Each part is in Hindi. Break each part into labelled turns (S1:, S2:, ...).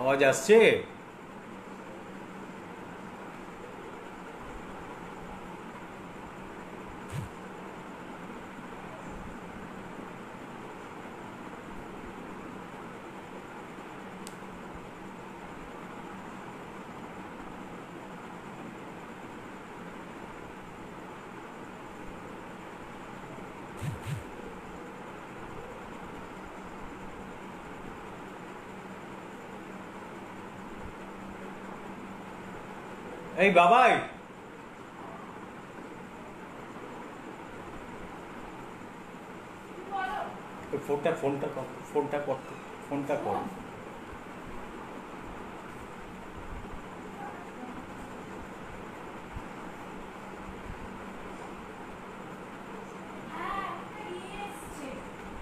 S1: আওয়াজ আসছে? এই বাবাই, ফোনটা ফোনটা কর, ফোনটা কর, ফোনটা কর।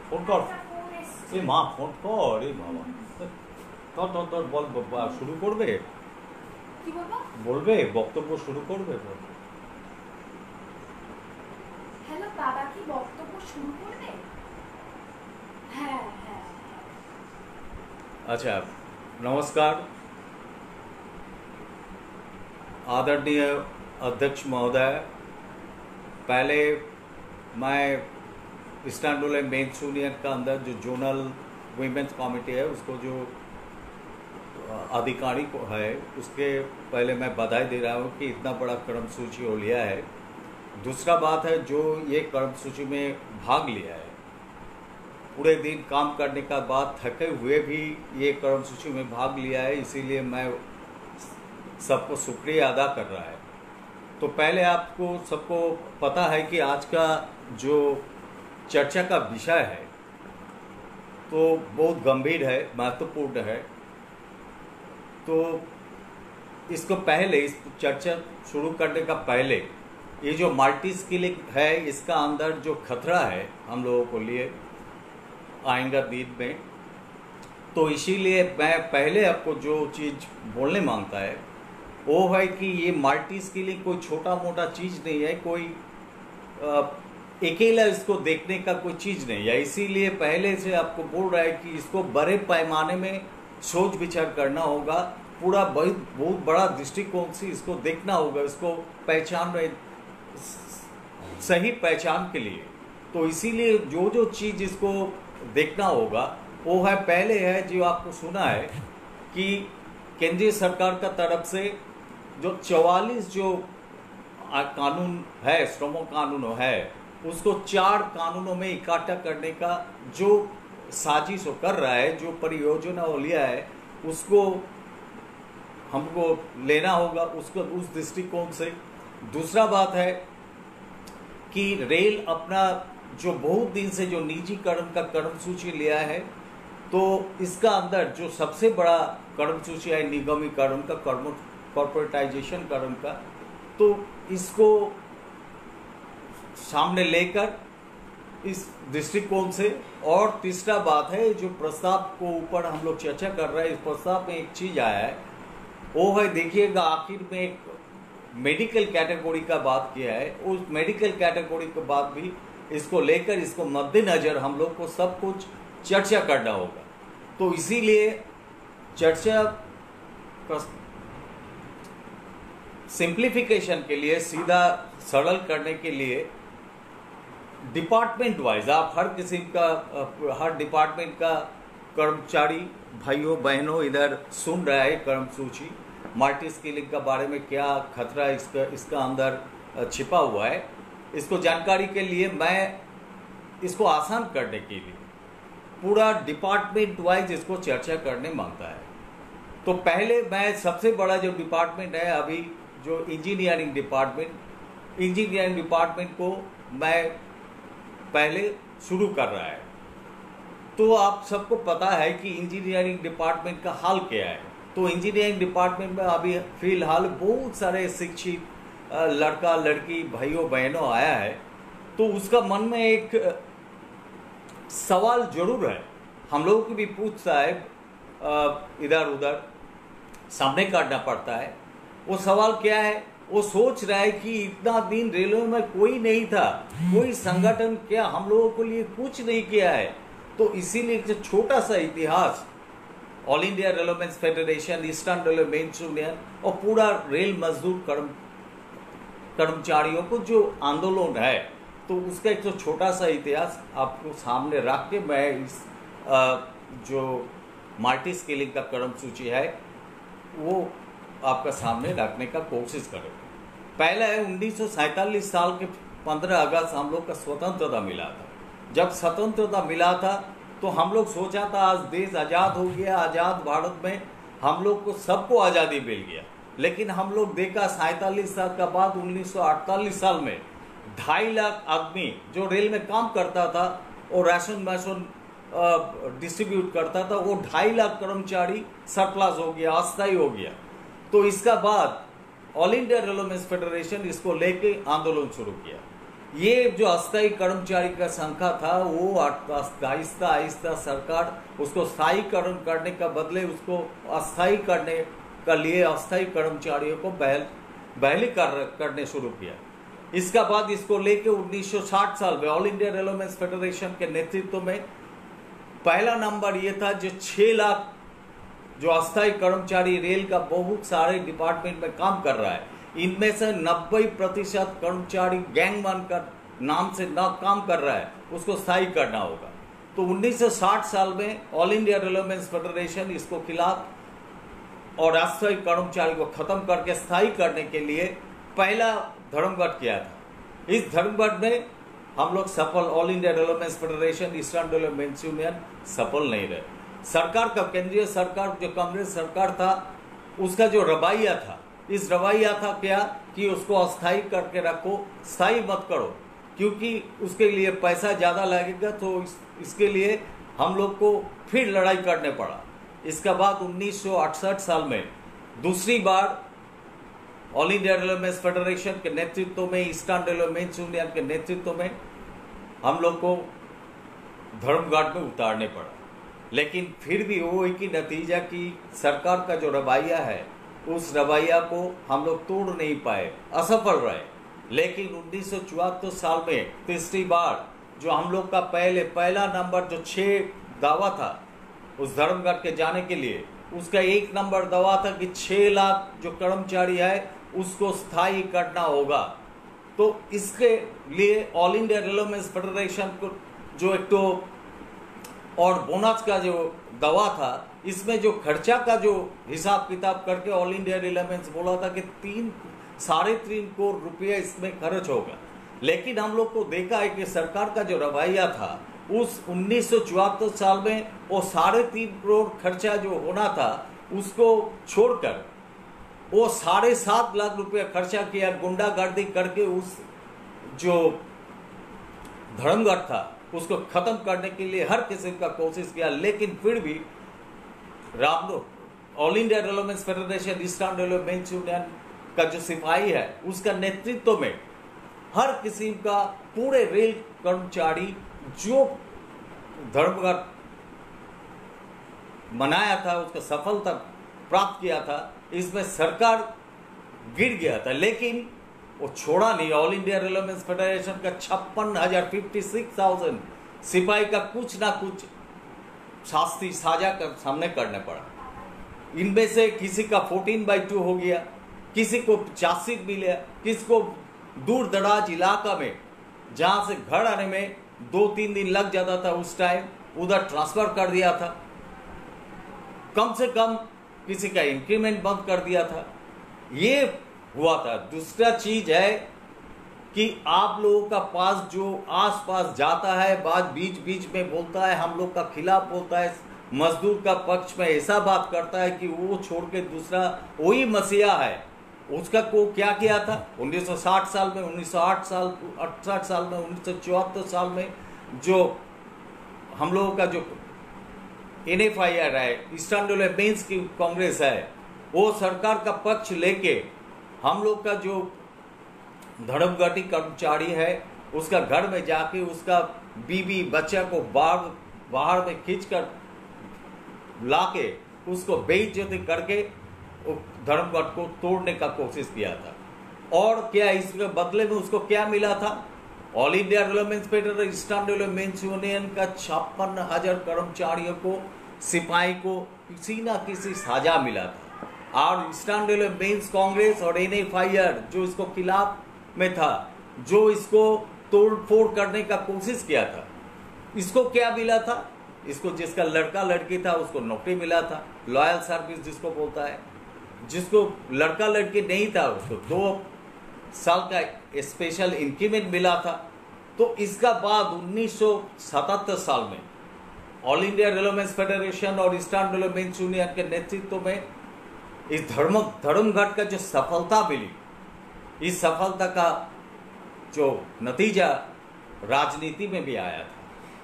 S1: ফোন কর। এ মা ফোন কর। এই বাবা, তোর তোর তোর বল, শুরু করবে?
S2: কি বলবো?
S1: বলবে, বক্তব্য শুরু করবে?
S2: হ্যালো, বাবা কি বক্তব্য শুরু করবে? হ্যাঁ হ্যাঁ।
S1: अच्छा, नमस्कार। आदरणीय अध्यक्ष महोदय, पहले मैं इस्तांबुल मेंस यूनियन का अंदर जो जोनल वीमेंस कमेटी है उसको जो अधिकारी को है उसके पहले मैं बधाई दे रहा हूँ कि इतना बड़ा कर्म सूची हो लिया है। दूसरा बात है जो ये कर्म सूची में भाग लिया है, पूरे दिन काम करने का बाद थके हुए भी ये कर्म सूची में भाग लिया है, इसीलिए मैं सबको शुक्रिया अदा कर रहा है। तो पहले आपको सबको पता है कि आज का जो चर्चा का विषय है तो बहुत गंभीर है, महत्वपूर्ण है। तो इसको पहले, इस चर्चा शुरू करने का पहले, ये जो मल्टी स्किलिंग है इसका अंदर जो खतरा है हम लोगों को लिए आएगा दिन में, तो इसीलिए मैं पहले आपको जो चीज़ बोलने मांगता है वो है कि ये मल्टी स्किलिंग कोई छोटा मोटा चीज़ नहीं है, कोई अकेला इसको देखने का कोई चीज़ नहीं है। इसीलिए पहले से आपको बोल रहा है कि इसको बड़े पैमाने में सोच विचार करना होगा, पूरा बहुत बड़ा दृष्टिकोण से इसको देखना होगा, इसको पहचान में सही पहचान के लिए। तो इसीलिए जो जो चीज़ इसको देखना होगा वो है, पहले है जो आपको सुना है कि केंद्रीय सरकार का तरफ से जो 44 जो कानून है, श्रम कानून है, उसको 4 कानूनों में इकट्ठा करने का जो साजिश कर रहा है, जो परियोजना वो लिया है, उसको हमको लेना होगा, उसको उस दृष्टिकोण से। दूसरा बात है कि रेल अपना जो बहुत दिन से जो निजीकरण का कर्म सूची लिया है, तो इसका अंदर जो सबसे बड़ा कर्म सूची है निगमीकरण का, कॉर्पोरेटाइजेशन कर्म का, तो इसको सामने लेकर इस दृष्टिकोण से। और तीसरा बात है जो प्रस्ताव को ऊपर हम लोग चर्चा कर रहे हैं, इस प्रस्ताव में एक चीज आया है, वो है, देखिएगा आखिर में एक मेडिकल कैटेगरी का बात किया है, उस मेडिकल कैटेगरी के बाद भी इसको लेकर, इसको मद्देनजर हम लोग को सब कुछ चर्चा करना होगा। तो इसीलिए चर्चा सिंप्लीफिकेशन के लिए, सीधा सरल करने के लिए डिपार्टमेंट वाइज आप हर किस्म का, हर डिपार्टमेंट का कर्मचारी भाइयों बहनों इधर सुन रहा है कर्म सूची, मल्टी स्किलिंग का बारे में क्या खतरा इसका अंदर छिपा हुआ है, इसको जानकारी के लिए मैं इसको आसान करने के लिए पूरा डिपार्टमेंट वाइज इसको चर्चा करने मांगता है। तो पहले मैं सबसे बड़ा जो डिपार्टमेंट है अभी जो इंजीनियरिंग डिपार्टमेंट को मैं पहले शुरू कर रहा है। तो आप सबको पता है कि इंजीनियरिंग डिपार्टमेंट का हाल क्या है। तो इंजीनियरिंग डिपार्टमेंट में अभी फिलहाल बहुत सारे शिक्षित लड़का लड़की भाइयों बहनों आया है, तो उसका मन में एक सवाल जरूर है, हम लोगों की भी पूछता है, इधर उधर सामने काटना पड़ता है। वो सवाल क्या है, वो सोच रहा है कि इतना दिन रेलवे में कोई नहीं था, कोई संगठन क्या हम लोगों के लिए कुछ नहीं किया है। तो इसीलिए एक छोटा सा इतिहास All India railwaymen's federation, eastern railway mains Union और पूरा रेल मजदूर कर्मचारियों को जो आंदोलन है, तो उसका एक तो छोटा सा इतिहास आपको सामने रख के मैं इस जो मल्टी स्केलिंग का क्रम सूची है वो आपका सामने रखने का कोशिश करेंगे। पहला है 1947 साल के 15 अगस्त हम लोग का स्वतंत्रता मिला था। जब स्वतंत्रता मिला था तो हम लोग सोचा था आज देश आज़ाद हो गया, आज़ाद भारत में हम लोग को सबको आज़ादी मिल गया। लेकिन हम लोग देखा 47 साल का बाद 1948 साल में 2.5 लाख आदमी जो रेल में काम करता था और राशन डिस्ट्रीब्यूट करता था, वो 2.5 लाख कर्मचारी सरप्लस हो गया, अस्थायी हो गया। तो इसका बाद ऑल इंडिया रेलवेमेंस फेडरेशन इसको लेके आंदोलन शुरू किया। ये जो अस्थायी कर्मचारी का संख्या था वो आहिस्ता आहिस्ता सरकार उसको स्थायीकरण करने का बदले उसको अस्थायी करने का लिए अस्थायी कर्मचारियों को बहाली करने शुरू किया। इसका बाद इसको लेके 1960 साल में ऑल इंडिया रेलवेमेंस फेडरेशन के नेतृत्व में पहला नंबर ये था जो 6 लाख जो अस्थायी कर्मचारी रेल का बहुत सारे डिपार्टमेंट में काम कर रहा है, इनमें से 90% कर्मचारी गैंगमैन का नाम से न काम कर रहा है, उसको स्थायी करना होगा। तो 1960 साल में ऑल इंडिया रेलवेमेंस फेडरेशन इसको खिलाफ और अस्थायी कर्मचारी को खत्म करके स्थायी करने के लिए पहला धर्मघट किया था। इस धर्मघट में हम लोग सफल, All India railwaymen's federation, eastern railway mains Union सफल नहीं रहे। सरकार का, केंद्रीय सरकार जो कांग्रेस सरकार था, उसका जो रवैया था, इस रवैया था क्या कि उसको अस्थायी करके रखो, स्थायी मत करो, क्योंकि उसके लिए पैसा ज़्यादा लगेगा। तो इसके लिए हम लोग को फिर लड़ाई करने पड़ा। इसके बाद 1968 साल में दूसरी बार ऑल इंडिया रेलवेमेंस फेडरेशन के नेतृत्व में, ईस्टर्न रेलवे मेंस यूनियन के नेतृत्व में हम लोग को धर्मघट में उतारने पड़ा। लेकिन फिर भी वो एक ही नतीजा कि सरकार का जो रवैया है उस रवैया को हम लोग तोड़ नहीं पाए, असफल रहे। लेकिन 1974 साल में तीसरी बार जो हम लोग का पहला नंबर जो 6 दावा था उस धर्मघट के जाने के लिए, उसका 1 नंबर दावा था कि 6 लाख जो कर्मचारी है उसको स्थायी करना होगा। तो इसके लिए ऑल इंडिया रेलवेमेंस फेडरेशन को जो एक तो और बोनस का जो दवा था, इसमें जो खर्चा का जो हिसाब किताब करके ऑल इंडिया रेलवेमेंस बोला था कि 3.5 करोड़ रुपया इसमें खर्च होगा। लेकिन हम लोग को देखा है कि सरकार का जो रवैया था उस 1974 साल में वो 3.5 करोड़ खर्चा जो होना था उसको छोड़कर वो 7.5 लाख रुपया खर्चा किया, गुंडागर्दी करके उस जो धर्मघट था उसको खत्म करने के लिए हर किस्म का कोशिश किया। लेकिन फिर भी All India railwaymen's federation, eastern railway mains union का जो सिपाही है उसका नेतृत्व में हर किस्म का पूरे रेल कर्मचारी जो धर्मघट मनाया था उसका सफलता प्राप्त किया था, इसमें सरकार गिर गया था। लेकिन वो छोड़ा नहीं। ऑल इंडिया रेलवेमेंस फेडरेशन का 56,000 सिपाही का कुछ ना कुछ शास्ति साझा कर सामने करने पड़ा। इनमें से किसी का 14/2 हो गया, किसी को 50 सीट मिला, किसी को दूर दराज इलाका में जहां से घर आने में 2-3 दिन लग जाता था उस टाइम उधर ट्रांसफर कर दिया था। कम से कम किसी का इंक्रीमेंट बंद कर दिया था। ये हुआ था। दूसरा चीज है कि आप लोगों का पास जो आसपास जाता है, बात बीच बीच में बोलता है, हम लोग का खिलाफ बोलता है, मजदूर का पक्ष में ऐसा बात करता है कि वो छोड़ के दूसरा वही मसीहा है, उसका को क्या किया था 1960 साल में, 1968 साल में, 1974 साल में जो हम लोगों का जो NFIR है, ईस्टर्न रेलवे मेंस की कांग्रेस है, वो सरकार का पक्ष लेके हम लोग का जो धर्मघटी कर्मचारी है उसका घर में जाके उसका बीवी बच्चा को बाहर में खींच कर लाके उसको बेइज्जती करके धर्मघट को तोड़ने का कोशिश किया था। और क्या इसके बदले में उसको क्या मिला था? All India railwaymen's federation, eastern railway mains union का 56,000 कर्मचारियों को सिपाही को किसी ना किसी साजा मिला था। और ईस्टर्न रेलवे मेंस कांग्रेस और NFIR जो इसको खिलाफ में था, जो इसको तोड़ फोड़ करने का कोशिश किया था, इसको क्या मिला था? इसको जिसका लड़का लड़की था उसको नौकरी मिला था, लॉयल सर्विस जिसको बोलता है। जिसको लड़का लड़की नहीं था उसको 2 साल का स्पेशल इंक्रीमेंट मिला था। तो इसका बाद 1977 साल में ऑल इंडिया रेलवे फेडरेशन और ईस्टर्न रेलवे मेंस यूनियन के नेतृत्व में इस धर्मघट का जो सफलता मिली, इस सफलता का जो नतीजा राजनीति में भी आया था।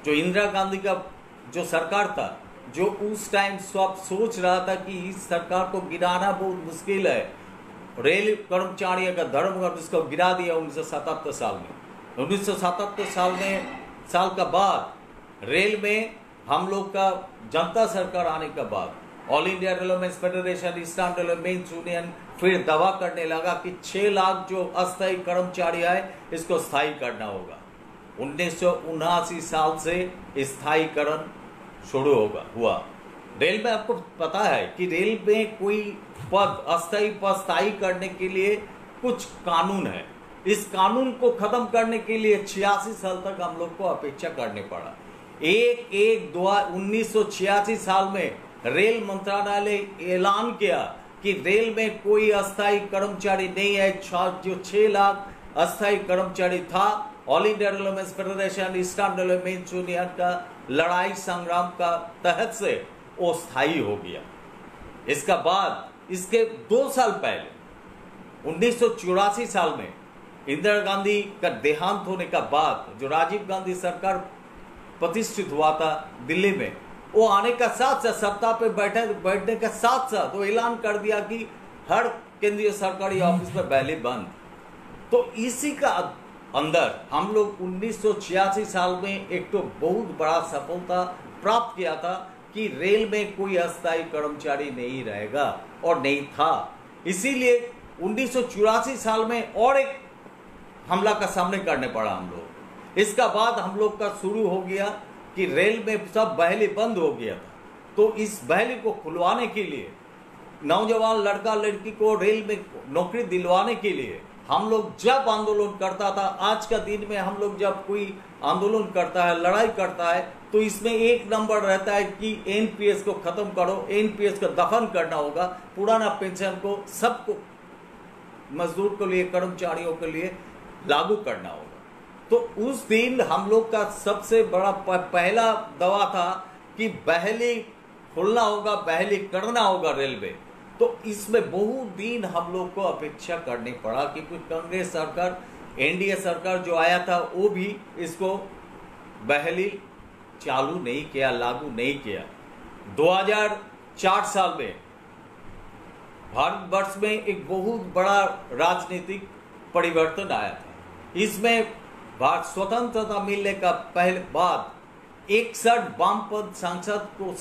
S1: जो इंदिरा गांधी का जो सरकार था, जो उस टाइम सब सोच रहा था कि इस सरकार को गिराना बहुत मुश्किल है, रेल कर्मचारियों का धर्मघट इसको गिरा दिया 1977 साल में। 1977 साल का बाद रेल में हम लोग का जनता सरकार आने के बाद All India Railway Federation, eastern railway mains Union फिर दावा करने लगा कि 6 लाख जो अस्थायी कर्मचारी है इसको स्थायी करना होगा। 1979 साल से स्थायीकरण शुरू हुआ। रेल में आपको पता है कि रेल में कोई पद अस्थायी पद स्थायी करने के लिए कुछ कानून है। इस कानून को खत्म करने के लिए 86 साल तक हम लोग को अपेक्षा करने पड़ा। 1986 साल में रेल मंत्रालय ऐलान किया कि रेल में कोई अस्थायी कर्मचारी नहीं है। जो 6 लाख अस्थायी कर्मचारी था, All India Railway Federation, eastern railway mains union का लड़ाई संग्राम का तहत से वो स्थायी हो गया। इसका बाद इसके 2 साल पहले 1984 साल में इंदिरा गांधी का देहांत होने का बाद जो राजीव गांधी सरकार प्रतिष्ठित हुआ था दिल्ली में, वो आने का साथ साथ सत्ता पे बैठने का साथ साथ वो ऐलान कर दिया कि हर केंद्रीय सरकारी ऑफिस में बहली बंद। तो इसी का अंदर हम लोग 1986 साल में एक तो बहुत बड़ा सफलता प्राप्त किया था कि रेल में कोई अस्थायी कर्मचारी नहीं रहेगा और नहीं था। इसीलिए 1984 साल में और एक हमला का सामने करने पड़ा हम लोग। इसका बाद हम लोग का शुरू हो गया कि रेल में सब बहली बंद हो गया था। तो इस बहली को खुलवाने के लिए, नौजवान लड़का लड़की को रेल में नौकरी दिलवाने के लिए हम लोग जब आंदोलन करता था, आज का दिन में हम लोग जब कोई आंदोलन करता है, लड़ाई करता है, तो इसमें एक नंबर रहता है कि एनपीएस को खत्म करो, एनपीएस को दफन करना होगा, पुराना पेंशन को सबको मजदूर के लिए, कर्मचारियों के लिए लागू करना होगा। तो उस दिन हम लोग का सबसे बड़ा पहला दवा था कि बहली खोलना होगा, बहली करना होगा रेलवे। तो इसमें बहुत दिन हम लोग को अपेक्षा करनी पड़ा कि कुछ कांग्रेस सरकार, एनडीए सरकार जो आया था वो भी इसको बहली चालू नहीं किया, लागू नहीं किया। 2004 साल में भारतवर्ष में एक बहुत बड़ा राजनीतिक परिवर्तन आया था। इसमें भारत स्वतंत्रता मिलने का पहले बाद 61 वामपंथ सांसद को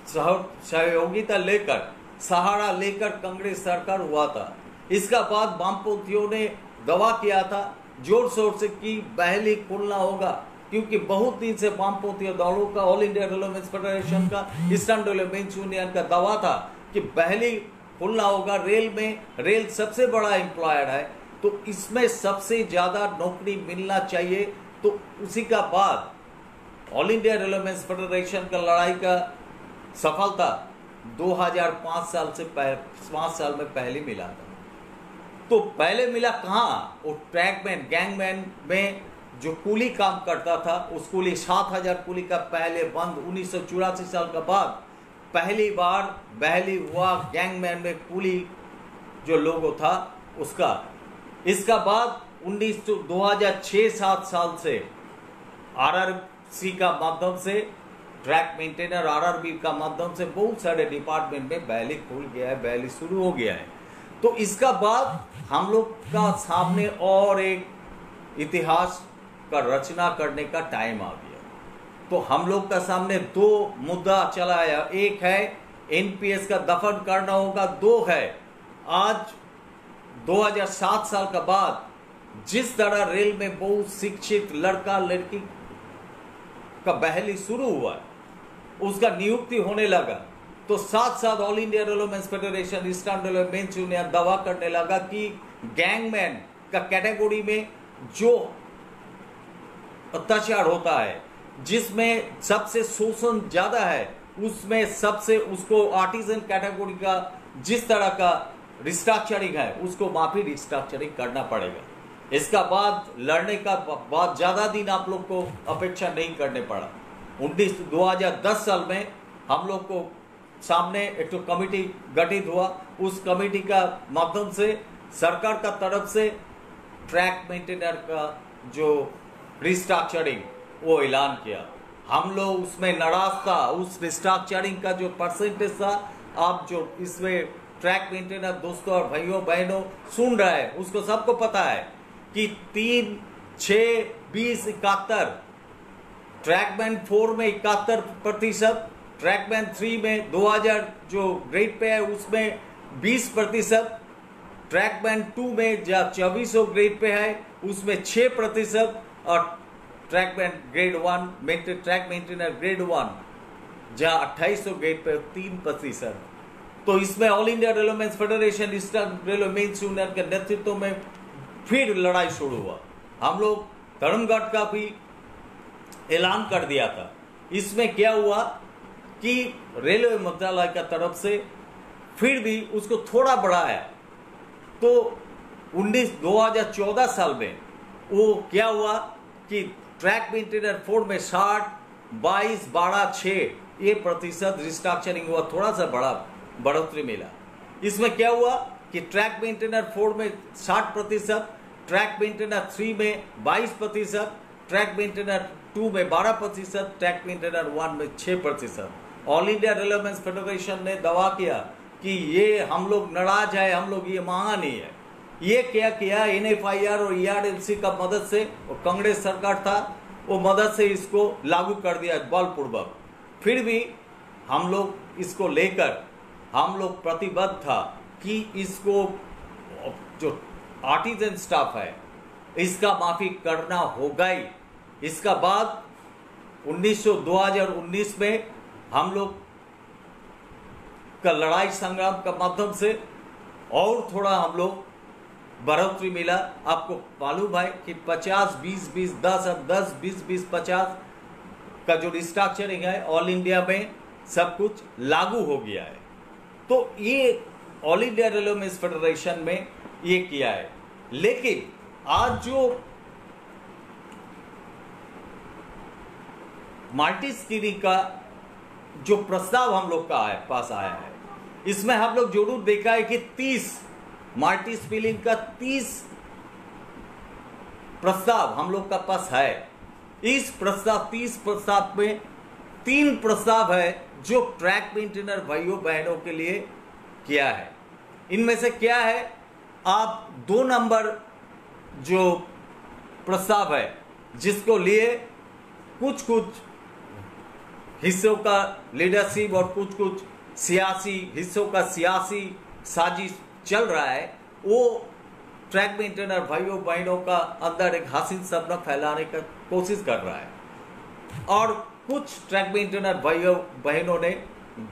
S1: सहयोगिता लेकर, सहारा लेकर कांग्रेस सरकार हुआ था। इसका बाद वामपंथियों ने दावा किया था जोर शोर से कि बहली खोलना होगा, क्योंकि बहुत दिन से वामपंथी दलों का, ऑल इंडिया रेलवे फेडरेशन का, ईस्टर्न रेलवे मेंस यूनियन का दावा था कि बहली खोलना होगा। रेल में, रेल सबसे बड़ा एम्प्लॉयर है, तो इसमें सबसे ज्यादा नौकरी मिलना चाहिए। तो उसी का बाद ऑल इंडिया रेलवे फेडरेशन का लड़ाई का सफलता 2005 साल से 5 साल में पहले मिला था। तो पहले मिला कहाँ? वो ट्रैकमैन, गैंगमैन में जो कूली काम करता था, उस कूली 7000 कूली का पहले बंद 1984 साल के बाद पहली बार बहली हुआ गैंगमैन में कूली जो लोगो था उसका। इसका बाद 2006-7 साल से आरआरसी का माध्यम से, ट्रैक मेंटेनर आरआरबी का माध्यम से बहुत सारे डिपार्टमेंट में बहली खुल गया है, बहली शुरू हो गया है। तो इसका बाद हम लोग का सामने और एक इतिहास का रचना करने का टाइम आ गया। तो हम लोग का सामने 2 मुद्दा चला आया। एक है एनपीएस का दफन करना होगा, 2 है आज 2007 साल का बाद जिस तरह रेल में बहुत शिक्षित लड़का लड़की का बहली शुरू हुआ है, उसका नियुक्ति होने लगा, तो साथ साथ All India railwaymen's federation, eastern railway mains Union दावा करने लगा कि गैंगमैन का कैटेगरी में जो अत्याचार होता है, जिसमें सबसे शोषण ज्यादा है, उसमें सबसे उसको आर्टिजन कैटेगरी का जिस तरह का रिस्ट्रक्चरिंग है, उसको माफी रिस्ट्रक्चरिंग करना पड़ेगा। इसका बाद लड़ने का बाद ज्यादा दिन आप लोग को अपेक्षा नहीं करने पड़ा। 2010 साल में हम लोग को सामने एक तो कमेटी गठित हुआ, उस कमेटी का माध्यम से सरकार का तरफ से ट्रैक मेंटेनर का जो रिस्ट्रक्चरिंग वो ऐलान किया। हम लोग उसमें नाराज था, उस रिस्ट्रक्चरिंग का जो परसेंटेज था, आप जो इसमें ट्रैक मेंटेनर दोस्तों और भाइयों बहनों सुन रहे हैं, उसको सबको पता है कि 3, 6, 20, 71, ट्रैकमैन 4 में 71%, ट्रैकमैन 3 में 2000 जो ग्रेड पे है उसमें 20%, ट्रैकमैन 2 में जहाँ 2400 ग्रेड पे है उसमें 6%, और trackman grade 1 track maintainer grade 1 जहाँ 2800 ग्रेड पे 3%। तो इसमें All India railwaymen's federation, eastern railway mains Union के नेतृत्व में फिर लड़ाई शुरू हुआ। हम लोग धर्मघट का भी ऐलान कर दिया था। इसमें क्या हुआ कि रेलवे मंत्रालय का तरफ से फिर भी उसको थोड़ा बढ़ाया, तो 2014 साल में वो क्या हुआ कि ट्रैक मेंटेनर 4 में 60, 22, 12, 6 ये प्रतिशत रिस्ट्रक्चरिंग हुआ, थोड़ा सा बढ़ोतरी मिला। इसमें क्या हुआ कि ट्रैक मेंटेनर 4 में 60%, ट्रैक मेंटेनर 3 में 22%, ट्रैक मेंटेनर 2 में 12%, ट्रैक मेंटेनर 1 में 6%। ऑल इंडिया रेलवेमेंस फेडरेशन ने दावा किया कि ये हम लोग नाराज है, हम लोग ये मांगा नहीं है। ये क्या किया, NFIR और ERLC का मदद से, और कांग्रेस सरकार था वो मदद से इसको लागू कर दिया बलपूर्वक। फिर भी हम लोग इसको लेकर हम लोग प्रतिबद्ध था कि इसको जो आर्टिजन स्टाफ है इसका माफी करना होगा ही। इसका बाद 2019 में हम लोग का लड़ाई संग्राम का माध्यम से और थोड़ा हम लोग बढ़ोतरी मिला। आपको मालूम है कि 50, 20, 20, 10, 10, 20, 20, 50 का जो रिस्ट्रक्चरिंग है ऑल इंडिया में सब कुछ लागू हो गया है। तो ये ऑल इंडिया रेलवेमेंस फेडरेशन में ये किया है। लेकिन आज जो मल्टी स्किलिंग का जो प्रस्ताव हम लोग का पास आया है, इसमें हम लोग जरूर देखा है कि 30 मल्टी स्किलिंग का 30 प्रस्ताव हम लोग का पास है। इस प्रस्ताव 30 प्रस्ताव में 3 प्रस्ताव है जो ट्रैक मेंटेनर भाइयों बहनों के लिए किया है। इनमें से क्या है, आप 2 नंबर जो प्रस्ताव है जिसको लिए कुछ हिस्सों का लीडरशिप और कुछ सियासी हिस्सों का सियासी साजिश चल रहा है, वो ट्रैक मेंटेनर भाइयों बहनों का अंदर एक हसीन सपना फैलाने का कोशिश कर रहा है। और कुछ ट्रैक मेंटेनर भाइयों बहनों ने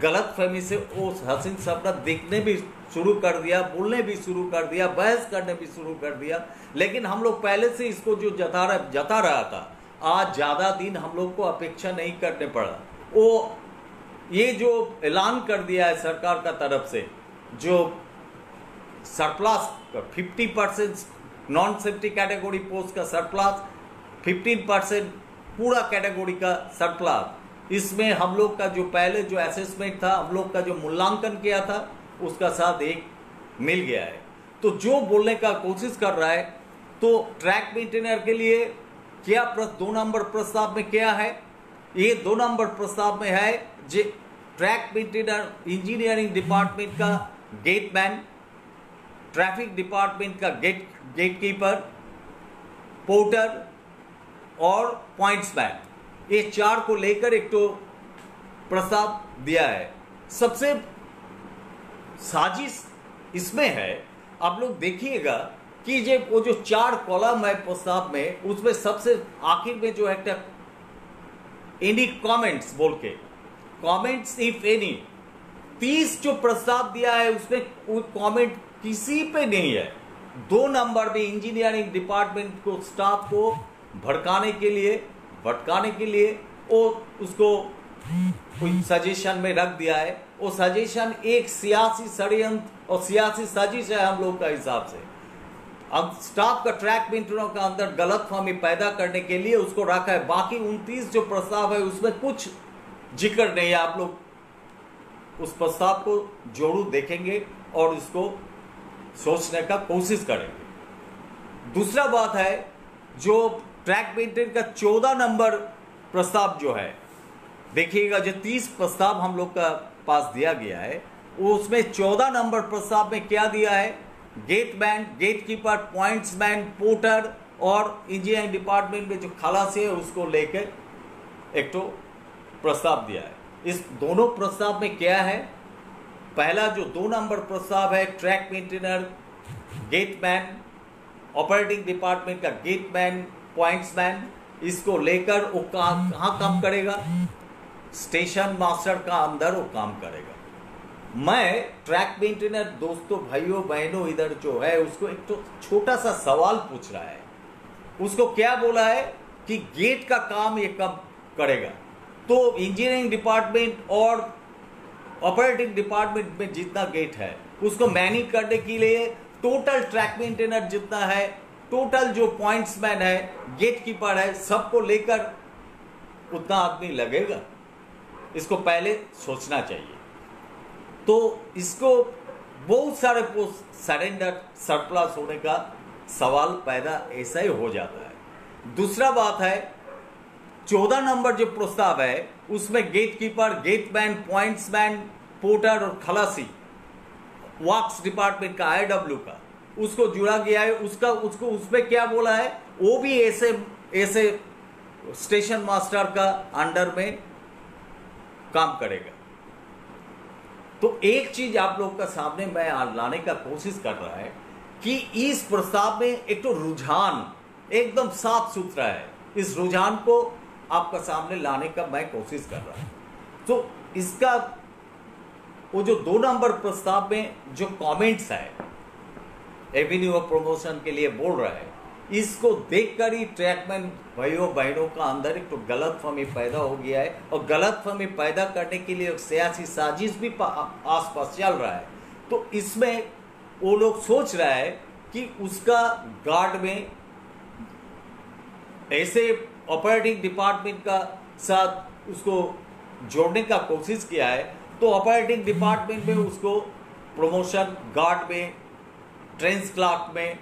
S1: गलत फहमी से उस हसीन सपना देखने भी शुरू कर दिया, बोलने भी शुरू कर दिया, बहस करने भी शुरू कर दिया। लेकिन हम लोग पहले से इसको जो जता रहा था, आज ज्यादा दिन हम लोग को अपेक्षा नहीं करने पड़ा। वो ये जो ऐलान कर दिया है सरकार का तरफ से, जो surplus 50% non safety category post का सरप्लस, 15% पूरा कैटेगरी का सरप्लस, इसमें हम लोग का जो पहले जो असेसमेंट था, हम लोग का जो मूल्यांकन किया था, उसका साथ एक मिल गया है। तो जो बोलने का कोशिश कर रहा है, तो ट्रैक मेंटेनर के लिए क्या 2 नंबर प्रस्ताव में क्या है, ये 2 नंबर प्रस्ताव में है जो ट्रैक मेंटेनर इंजीनियरिंग डिपार्टमेंट का गेटमैन, ट्रैफिक डिपार्टमेंट का गेटकीपर, पोर्टर और पॉइंट्समैन, ये 4 को लेकर एक तो प्रस्ताव दिया है। सबसे साजिश इसमें है, आप लोग देखिएगा कि वो जो 4 कॉलम है प्रस्ताव में, उसमें सबसे आखिर में जो है एनी कमेंट्स बोल के कमेंट्स इफ एनी, 30 जो प्रस्ताव दिया है उसमें कोई कमेंट किसी पे नहीं है। 2 नंबर में इंजीनियरिंग डिपार्टमेंट को, स्टाफ को भड़काने के लिए वो उसको कोई सजेशन में रख दिया है। वो सजेशन एक सियासी षड्यंत्र और सियासी साजिश है हम लोग का हिसाब से। अब स्टाफ का ट्रैक मेंटेनरों का अंदर गलतफहमी पैदा करने के लिए उसको रखा है। बाकी 29 जो प्रस्ताव है उसमें कुछ जिक्र नहीं है। आप लोग उस प्रस्ताव को जोड़ू देखेंगे और उसको सोचने का कोशिश करेंगे। दूसरा बात है, जो ट्रैक मेंटेन का 14 नंबर प्रस्ताव जो है, देखिएगा जो 30 प्रस्ताव हम लोग का पास दिया गया है, वो उसमें 14 नंबर प्रस्ताव में क्या दिया है, गेटमैन, गेटकीपर, पॉइंट्समैन, पोर्टर और इंजीनियरिंग डिपार्टमेंट में जो खलासी है उसको लेकर एक तो प्रस्ताव दिया है। इस दोनों प्रस्ताव में क्या है, पहला जो 2 नंबर प्रस्ताव है, track maintainer, gateman, operating department का गेटमैन, पॉइंट्समैन, इसको लेकर वो कहाँ काम करेगा, स्टेशन मास्टर का अंदर वो काम करेगा। मैं ट्रैक मेंटेनर दोस्तों, भाइयों बहनों, इधर जो है उसको एक तो छोटा सा सवाल पूछ रहा है। उसको क्या बोला है कि गेट का काम ये कब करेगा। तो इंजीनियरिंग डिपार्टमेंट और ऑपरेटिंग डिपार्टमेंट में जितना गेट है उसको मैनेज करने के लिए टोटल ट्रैक मेंटेनर जितना है, टोटल जो पॉइंट्समैन है, गेट कीपर है, सबको लेकर उतना आदमी लगेगा। इसको पहले सोचना चाहिए। तो इसको बहुत सारे पोस्ट सरेंडर, सरप्लस होने का सवाल पैदा ऐसा ही हो जाता है। दूसरा बात है, 14 नंबर जो प्रस्ताव है उसमें gate keeper, gateman, pointsman, porter और खलासी, वर्क्स डिपार्टमेंट का, IW का, उसको जुड़ा गया है। उसको उसमें क्या बोला है, वो भी ऐसे स्टेशन मास्टर का अंडर में काम करेगा। तो एक चीज आप लोग का सामने मैं लाने का कोशिश कर रहा है कि इस प्रस्ताव में एक तो रुझान एकदम साफ सुथरा है। इस रुझान को आपका सामने लाने का मैं कोशिश कर रहा हूं। तो इसका वो जो 2 नंबर प्रस्ताव में जो कमेंट्स है, एवेन्यू ऑफ प्रमोशन के लिए बोल रहा है, इसको देखकर ही ट्रैकमैन भाइयों बहनों का अंदर एक तो गलतफहमी पैदा हो गया है। और गलतफहमी पैदा करने के लिए एक सियासी साजिश भी आसपास चल रहा है। तो इसमें वो लोग सोच रहा है कि उसका गार्ड में ऐसे ऑपरेटिंग डिपार्टमेंट का साथ उसको जोड़ने का कोशिश किया है। तो ऑपरेटिंग डिपार्टमेंट में उसको प्रमोशन, गार्ड में, ट्रेंस क्लार्क में,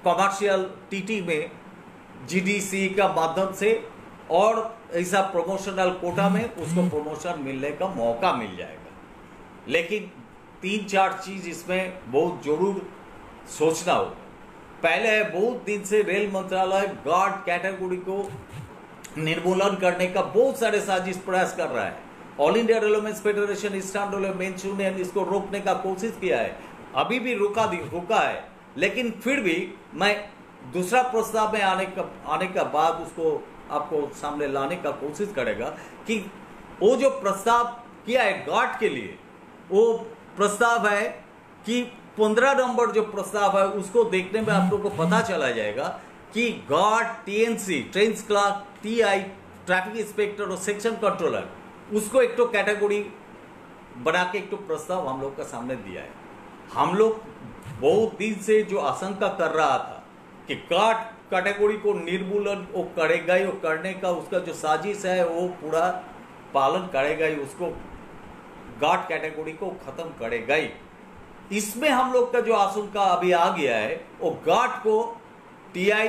S1: कमर्शियल टीटी में, GDC का माध्यम से और ऐसा प्रमोशनल कोटा में उसको प्रमोशन मिलने का मौका मिल जाएगा। लेकिन 3-4 चीज इसमें बहुत जरूर सोचना होगा। पहले है, बहुत दिन से रेल मंत्रालय गार्ड कैटेगरी को निर्मूलन करने का बहुत सारे साजिश प्रयास कर रहा है। All India Railways Federation, eastern railway mains Union इसको रोकने का कोशिश किया है, अभी भी रुका है। लेकिन फिर भी मैं दूसरा प्रस्ताव में आने का बाद उसको आपको सामने लाने का कोशिश करेगा कि वो जो प्रस्ताव किया है गार्ड के लिए, वो प्रस्ताव है कि 15 नंबर जो प्रस्ताव है उसको देखने में आप लोग को पता चला जाएगा कि guard, TNC, trains clerk, TI, traffic inspector और सेक्शन कंट्रोलर, उसको एक तो कैटेगरी बना के एक तो प्रस्ताव हम लोग का सामने दिया है। हम लोग बहुत दिन से जो आशंका कर रहा था कि गार्ड कैटेगरी को निर्मूलन वो करेगा ही, वो करने का उसका जो साजिश है वो पूरा पालन करेगा ही, उसको गार्ड कैटेगरी को खत्म करेगा ही। इसमें हम लोग का जो आशंका अभी आ गया है वो गार्ड को TI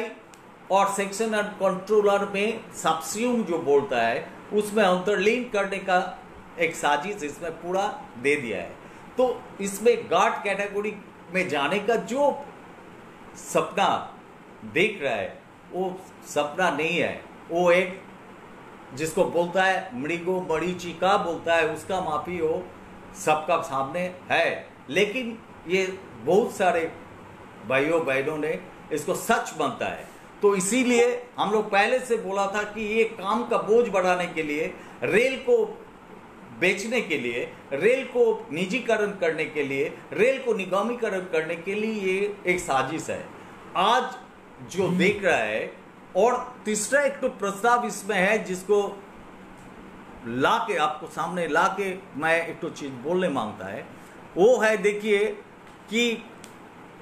S1: और सेक्शन एंड कंट्रोलर में सब्स्यूम जो बोलता है उसमें अंतर्लीन करने का एक साजिश इसमें पूरा दे दिया है। तो इसमें गार्ड कैटेगरी में जाने का जो सपना देख रहा है वो सपना नहीं है, वो एक जिसको बोलता है मृगो मरीचिका बोलता है, उसका माफी हो सबका सामने है। लेकिन ये बहुत सारे भाइयों बहनों ने इसको सच मानता है। तो इसीलिए हम लोग पहले से बोला था कि ये काम का बोझ बढ़ाने के लिए रेल को बेचने के लिए, रेल को निजीकरण करने के लिए, रेल को निगमीकरण करने के लिए ये एक साजिश है आज जो देख रहा है। और तीसरा एक तो प्रस्ताव इसमें है जिसको लाके आपको सामने लाके मैं एक तो चीज बोलने मांगता है, वो है देखिए कि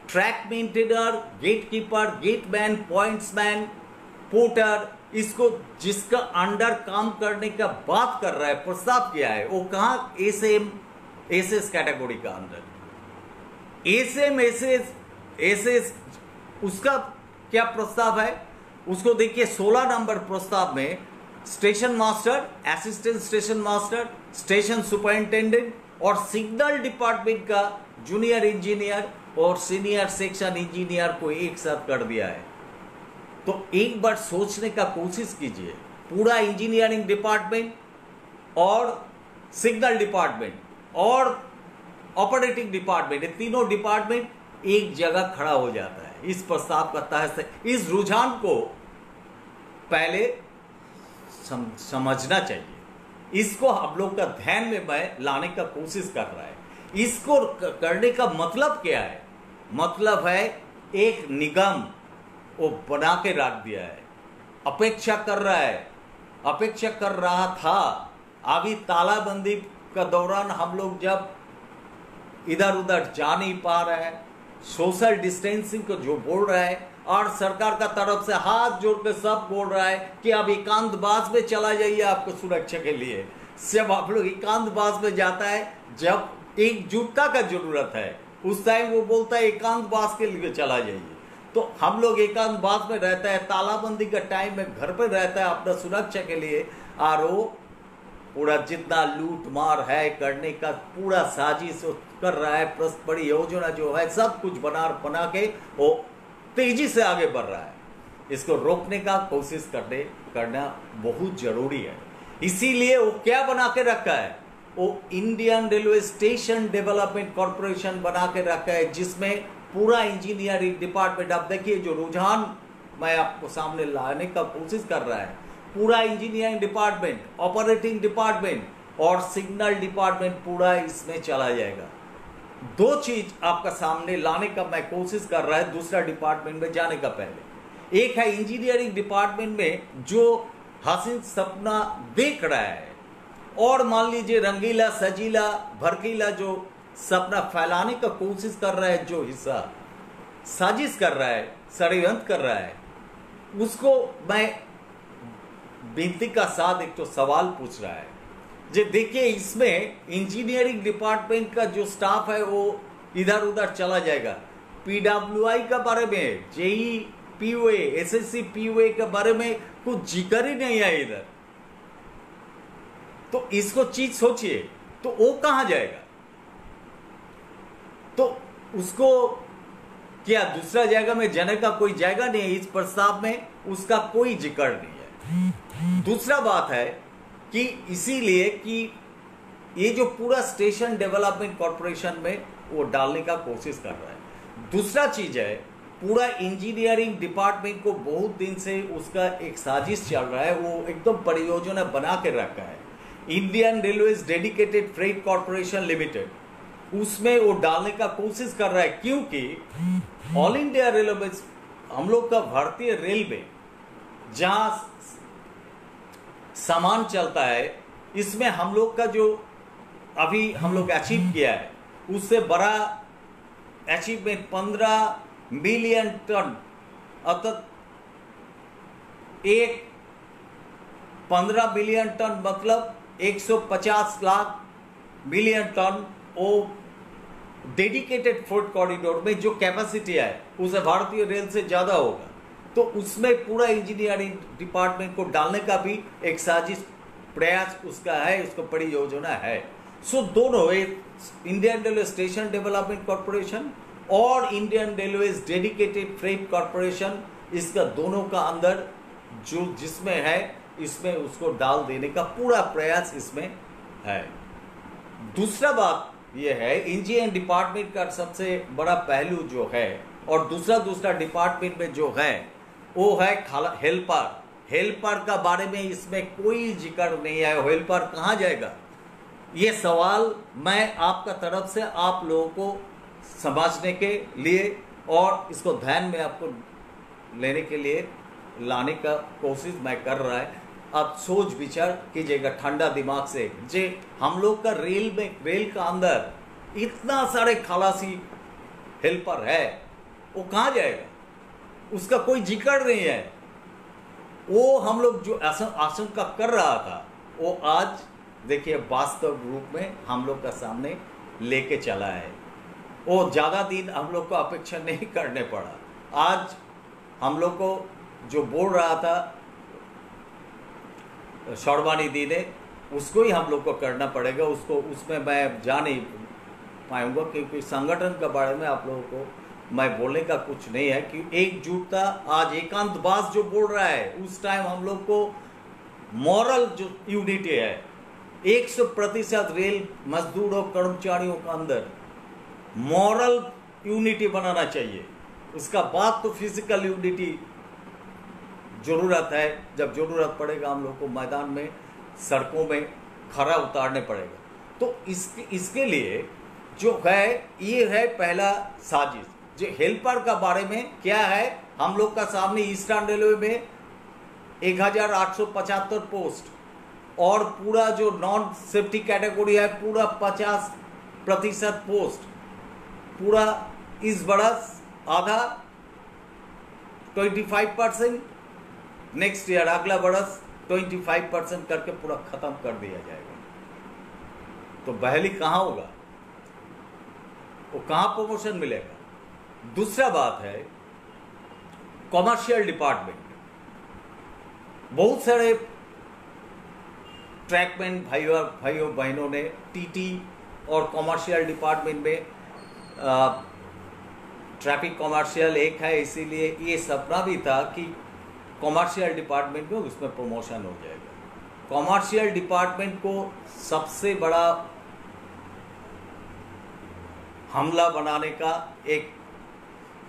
S1: track maintainer, gate keeper, gateman, pointsman, porter, इसको जिसका अंडर काम करने का बात कर रहा है, प्रस्ताव किया है, वो कहां एसएस कैटेगरी का अंडर एसएस उसका क्या प्रस्ताव है उसको देखिए। 16 नंबर प्रस्ताव में station master, assistant station master, station superintendent और सिग्नल डिपार्टमेंट का जूनियर इंजीनियर और सीनियर सेक्शन इंजीनियर को एक साथ कर दिया है। तो एक बार सोचने का कोशिश कीजिए, पूरा इंजीनियरिंग डिपार्टमेंट और सिग्नल डिपार्टमेंट और ऑपरेटिंग डिपार्टमेंट, ये तीनों डिपार्टमेंट एक जगह खड़ा हो जाता है इस प्रस्ताव का तहत। इस रुझान को पहले समझना चाहिए, इसको हम लोग का ध्यान में मैं लाने का कोशिश कर रहा है। इसको करने का मतलब क्या है? मतलब है एक निगम वो बना के रख दिया है, अपेक्षा कर रहा था। अभी तालाबंदी का दौरान हम लोग जब इधर उधर जा नहीं पा रहे हैं, सोशल डिस्टेंसिंग को जो बोल रहा है और सरकार का तरफ से हाथ जोड़ के सब बोल रहा है कि अब एकांतवास में चला जाइए आपको सुरक्षा के लिए। जब आप लोग एकांतवास में जाता है, जब एकजुटता का जरूरत है, उस टाइम वो बोलता है एकांतवास के लिए चला जाइए। तो हम लोग एकांतवास में रहता है, तालाबंदी का टाइम में घर पे रहता है अपना सुरक्षा के लिए, और वो पूरा जितना लूट मार है करने का पूरा साजिश कर रहा है, बड़ी योजना जो है सब कुछ बना के वो तेजी से आगे बढ़ रहा है। इसको रोकने का कोशिश करना बहुत जरूरी है। इसीलिए वो क्या बना के रखा है, वो Indian Railway Station Development corporation बना के रखा है, जिसमें पूरा इंजीनियरिंग डिपार्टमेंट, आप देखिए जो रुझान मैं आपको सामने लाने का कोशिश कर रहा है, पूरा इंजीनियरिंग डिपार्टमेंट, ऑपरेटिंग डिपार्टमेंट और सिग्नल डिपार्टमेंट पूरा इसमें चला जाएगा। दो चीज आपका सामने लाने का मैं कोशिश कर रहा है दूसरा डिपार्टमेंट में जाने का पहले। एक है इंजीनियरिंग डिपार्टमेंट में जो हसीन सपना देख रहा है और मान लीजिए रंगीला सजीला भड़कीला जो सपना फैलाने का कोशिश कर रहा है, जो हिस्सा साजिश कर रहा है, षड्यंत्र कर रहा है, उसको मैं विनती का साथ एक तो सवाल पूछ रहा है। जो देखिए इसमें इंजीनियरिंग डिपार्टमेंट का जो स्टाफ है वो इधर उधर चला जाएगा। पीडब्ल्यूआई के बारे में, जेई पीओए, एसएससी पीओए के बारे में कुछ जिक्र ही नहीं है इधर। तो इसको चीज सोचिए, तो वो कहां जाएगा? तो उसको क्या दूसरा जगह में जाने का कोई जगह नहीं है इस प्रस्ताव में, उसका कोई जिक्र नहीं है। दूसरा बात है कि इसीलिए कि ये जो पूरा स्टेशन डेवलपमेंट कॉर्पोरेशन में वो डालने का कोशिश कर रहा है। दूसरा चीज है पूरा इंजीनियरिंग डिपार्टमेंट को बहुत दिन से उसका एक साजिश चल रहा है, वो एकदम परियोजना बना के रखा है। Indian railways dedicated Freight corporation limited, उसमें वो डालने का कोशिश कर रहा है, क्योंकि ऑल इंडिया रेलवे, हम लोग का भारतीय रेलवे जहां सामान चलता है, इसमें हम लोग का जो अभी हम लोग अचीव किया है उससे बड़ा अचीवमेंट 15 मिलियन टन, अर्थात 15 मिलियन टन मतलब 150 लाख मिलियन टन वो डेडिकेटेड फ्रेट कॉरिडोर में जो कैपेसिटी है उसे भारतीय रेल से ज्यादा होगा। तो उसमें पूरा इंजीनियरिंग डिपार्टमेंट को डालने का भी एक साजिश प्रयास उसका है, उसको बड़ी योजना है। सो दोनों, Indian Railway Station Development Corporation और Indian Railway Dedicated Freight Corporation, इसका दोनों का अंदर जो जिसमें है, इसमें उसको डाल देने का पूरा प्रयास इसमें है। दूसरा बात यह है, इंजीनियरिंग डिपार्टमेंट का सबसे बड़ा पहलू जो है और दूसरा डिपार्टमेंट में जो है वो है हेल्पर का बारे में इसमें कोई जिक्र नहीं है। हेल्पर कहाँ जाएगा? ये सवाल मैं आपका तरफ से आप लोगों को समझने के लिए और इसको ध्यान में आपको लेने के लिए लाने का कोशिश मैं कर रहा है। आप सोच विचार कीजिएगा ठंडा दिमाग से। जे हम लोग का रेल का अंदर इतना सारे खलासी हेल्पर है, वो कहाँ जाएगा? उसका कोई जिक्र नहीं है। वो हम लोग जो आशंका कर रहा था वो आज देखिए वास्तव रूप में हम लोग का सामने लेके चला है। वो ज़्यादा दिन हम लोग को अपेक्षा नहीं करने पड़ा। आज हम लोग को जो बोल रहा था शर्वानी दी ने, उसको ही हम लोग को करना पड़ेगा। उसको उसमें मैं जा नहीं पाऊंगा क्योंकि संगठन के बारे में आप लोगों को मैं बोलने का कुछ नहीं है कि एकजुटता। आज एकांतवास जो बोल रहा है उस टाइम हम लोग को मॉरल जो यूनिटी है 100% रेल मजदूरों कर्मचारियों के अंदर मॉरल यूनिटी बनाना चाहिए। उसका बाद तो फिजिकल यूनिटी जरूरत है। जब जरूरत पड़ेगा हम लोग को मैदान में सड़कों में खरा उतारने पड़ेगा। तो इसके लिए जो है ये है पहला साजिश। जो हेल्पर का बारे में क्या है, हम लोग का सामने ईस्टर्न रेलवे में 1875 पोस्ट और पूरा जो नॉन सेफ्टी कैटेगरी है पूरा 50% पोस्ट, पूरा इस बरस आधा 25%, नेक्स्ट ईयर अगला बरस 25% करके पूरा खत्म कर दिया जाएगा। तो बहाली कहाँ होगा? वो कहाँ प्रमोशन मिलेगा? दूसरा बात है कॉमर्शियल डिपार्टमेंट। बहुत सारे ट्रैकमैन भाइयों बहनों ने टीटी और कॉमर्शियल डिपार्टमेंट में ट्रैफिक कॉमर्शियल एक है, इसीलिए ये सपना भी था कि कॉमर्शियल डिपार्टमेंट में उसमें प्रमोशन हो जाएगा। कॉमर्शियल डिपार्टमेंट को सबसे बड़ा हमला बनाने का एक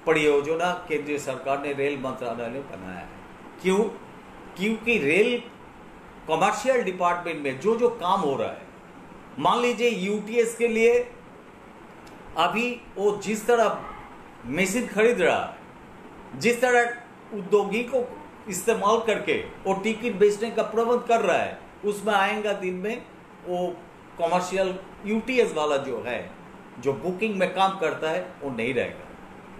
S1: परियोजना केंद्रीय सरकार ने रेल मंत्रालय ने बनाया है। क्यों? क्योंकि रेल कॉमर्शियल डिपार्टमेंट में जो जो काम हो रहा है, मान लीजिए यूटीएस के लिए अभी वो जिस तरह मशीन खरीद रहा है, जिस तरह उद्योगी को इस्तेमाल करके वो टिकट बेचने का प्रबंध कर रहा है, उसमें आएगा दिन में वो कॉमर्शियल यूटीएस वाला जो है जो बुकिंग में काम करता है वो नहीं रहेगा।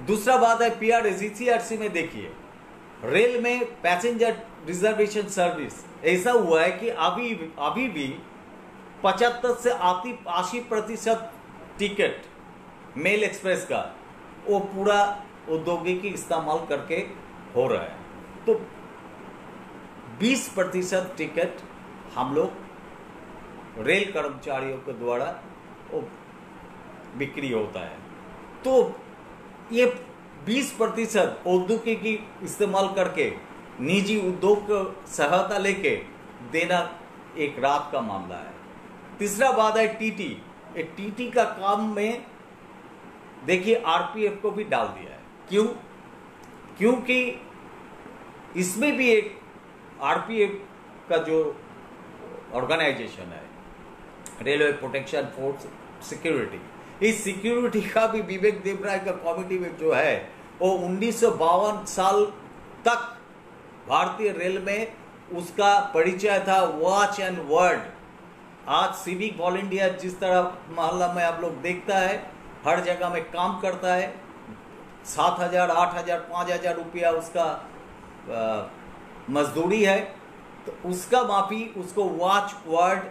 S1: दूसरा बात है पीआरएसईसीआरसी में देखिए रेल में पैसेंजर रिजर्वेशन सर्विस ऐसा हुआ है कि अभी भी 75 से 80% टिकट मेल एक्सप्रेस का वो पूरा औद्योगिकी इस्तेमाल करके हो रहा है। तो 20% टिकट हम लोग रेल कर्मचारियों के द्वारा वो बिक्री होता है। तो ये 20% औद्योगिकी इस्तेमाल करके निजी उद्योग को सहायता लेके देना एक रात का मामला है। तीसरा बात है टीटी। टीटी का काम में देखिए आरपीएफ को भी डाल दिया है। क्यों? क्योंकि इसमें भी एक आरपीएफ का जो ऑर्गेनाइजेशन है रेलवे प्रोटेक्शन फोर्स सिक्योरिटी, इस सिक्योरिटी का भी विवेक देवराय का कमेटी में जो है वो 1952 साल तक भारतीय रेल में उसका परिचय था वॉच एंड वर्ड। आज सिविक वॉलंटियर जिस तरह मोहल्ला में आप लोग देखता है हर जगह में काम करता है, 7,000 8,000 5,000 रुपया उसका मजदूरी है, तो उसका माफी उसको वॉच वर्ड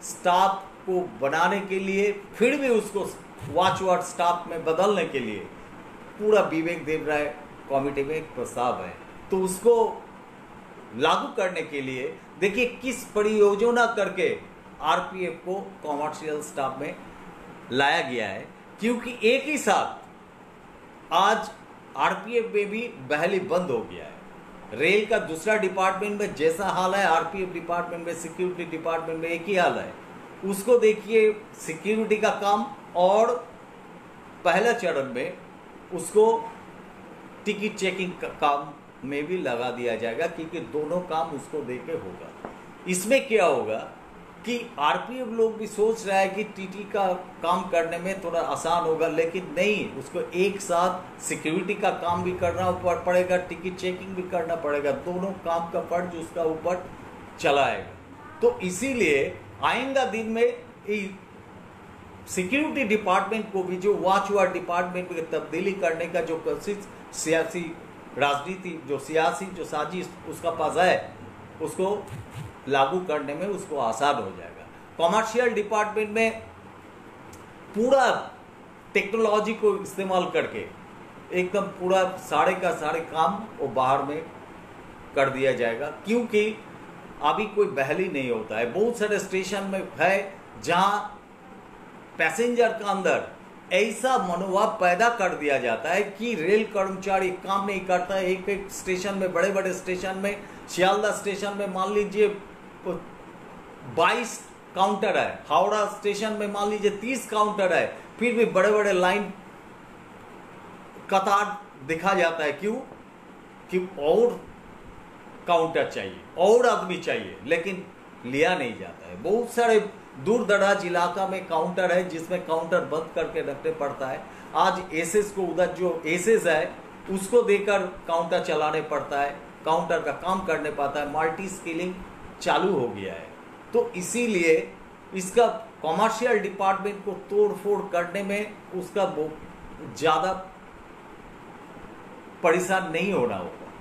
S1: स्टाफ को बनाने के लिए फिर भी उसको वॉच वर्ड स्टाफ में बदलने के लिए पूरा विवेक देवराय कमेटी में एक प्रस्ताव है। तो उसको लागू करने के लिए देखिए किस परियोजना करके आरपीएफ को कॉमर्शियल स्टाफ में लाया गया है। क्योंकि एक ही साथ आज आरपीएफ में भी बहाली बंद हो गया है। रेल का दूसरा डिपार्टमेंट में जैसा हाल है आरपीएफ डिपार्टमेंट में, सिक्योरिटी डिपार्टमेंट में एक ही हाल है। उसको देखिए सिक्योरिटी का काम और पहला चरण में उसको टिकट चेकिंग का काम में भी लगा दिया जाएगा क्योंकि दोनों काम उसको देके होगा। इसमें क्या होगा कि आरपीएफ लोग भी सोच रहा है कि टीटी का काम करने में थोड़ा आसान होगा, लेकिन नहीं, उसको एक साथ सिक्योरिटी का काम भी करना पड़ेगा, टिकट चेकिंग भी करना पड़ेगा, दोनों काम का फर्ज उसका ऊपर चलाएगा। तो इसीलिए आइंदा दिन में सिक्योरिटी डिपार्टमेंट को भी जो वॉच ओवर डिपार्टमेंट में तब्दीली करने का जो कोशिश सियासी राजनीति जो साजिश उसका पास है, उसको लागू करने में उसको आसान हो जाएगा। कॉमर्शियल डिपार्टमेंट में पूरा टेक्नोलॉजी को इस्तेमाल करके एकदम पूरा सारे का सारे काम वो बाहर में कर दिया जाएगा, क्योंकि अभी कोई बहाली नहीं होता है। बहुत सारे स्टेशन में है जहां पैसेंजर का अंदर ऐसा मनोभाव पैदा कर दिया जाता है कि रेल कर्मचारी काम नहीं करता है। एक एक स्टेशन में, बड़े बड़े स्टेशन में, शियालदा स्टेशन में मान लीजिए 22 काउंटर है, हावड़ा स्टेशन में मान लीजिए 30 काउंटर है, फिर भी बड़े बड़े लाइन कतार दिखा जाता है। क्यों? कि और काउंटर चाहिए, और आदमी चाहिए, लेकिन लिया नहीं जाता है। बहुत सारे दूर दराज इलाका में काउंटर है जिसमें काउंटर बंद करके रखने पड़ता है। आज एसएस को उधर जो एसएस है उसको देकर काउंटर चलाने पड़ता है, काउंटर का काम करने पाता है। मल्टी स्किलिंग चालू हो गया है। तो इसीलिए इसका कॉमर्शियल डिपार्टमेंट को तोड़ फोड़ करने में उसका ज़्यादा परेशान नहीं होना होगा,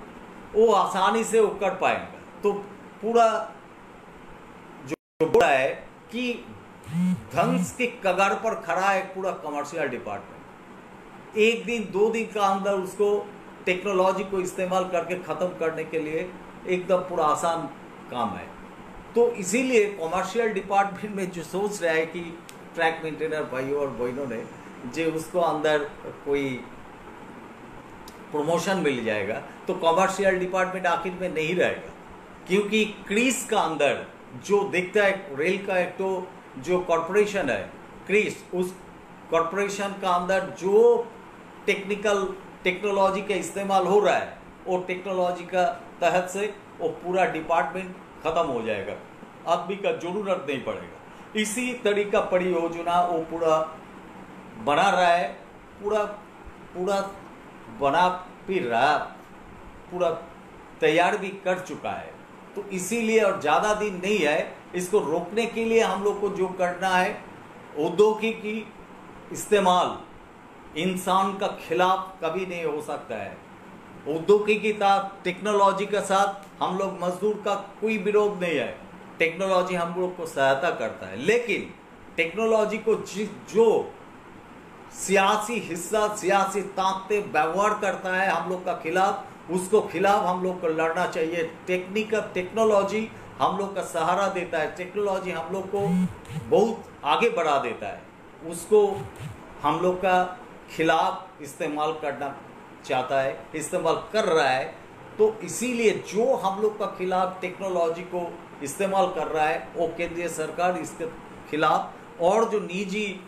S1: वो आसानी से वो कर पाएंगे। तो पूरा जो है कि ध्वंस के कगार पर खड़ा है पूरा कमर्शियल डिपार्टमेंट। एक दिन 2 दिन का अंदर उसको टेक्नोलॉजी को इस्तेमाल करके ख़त्म करने के लिए एकदम पूरा आसान काम है। तो इसीलिए कमर्शियल डिपार्टमेंट में जो सोच रहा है कि ट्रैक मेंटेनर भाइयों और बहनों ने जो उसको अंदर कोई प्रमोशन मिल जाएगा, तो कमर्शियल डिपार्टमेंट आखिर में नहीं रहेगा, क्योंकि क्रीज का अंदर जो दिखता है रेल का एक तो जो कॉरपोरेशन है क्रीज, उस कॉरपोरेशन का अंदर जो टेक्नोलॉजी का इस्तेमाल हो रहा है, वो टेक्नोलॉजी का तहत से वो पूरा डिपार्टमेंट खत्म हो जाएगा, आदमी का जरूरत नहीं पड़ेगा। इसी तरीका परियोजना वो पूरा बना रहा है, पूरा बना फिर रहा, पूरा तैयार भी कर चुका है। तो इसीलिए और ज़्यादा दिन नहीं है, इसको रोकने के लिए हम लोग को जो करना है, औद्योगिकी इस्तेमाल इंसान का खिलाफ कभी नहीं हो सकता है। औद्योगिकी का टेक्नोलॉजी के साथ हम लोग मजदूर का कोई विरोध नहीं है, टेक्नोलॉजी हम लोग को सहायता करता है, लेकिन टेक्नोलॉजी को जो सियासी हिस्सा, सियासी ताकतें व्यवहार करता है हम लोग का खिलाफ, उसको खिलाफ हम लोग को लड़ना चाहिए। टेक्नोलॉजी हम लोग का सहारा देता है, टेक्नोलॉजी हम लोग को बहुत आगे बढ़ा देता है, उसको हम लोग का खिलाफ इस्तेमाल करना चाहता है, इस्तेमाल कर रहा है। तो इसीलिए जो हम लोग का खिलाफ टेक्नोलॉजी को इस्तेमाल कर रहा है, वो केंद्रीय सरकार इसके खिलाफ, और जो निजी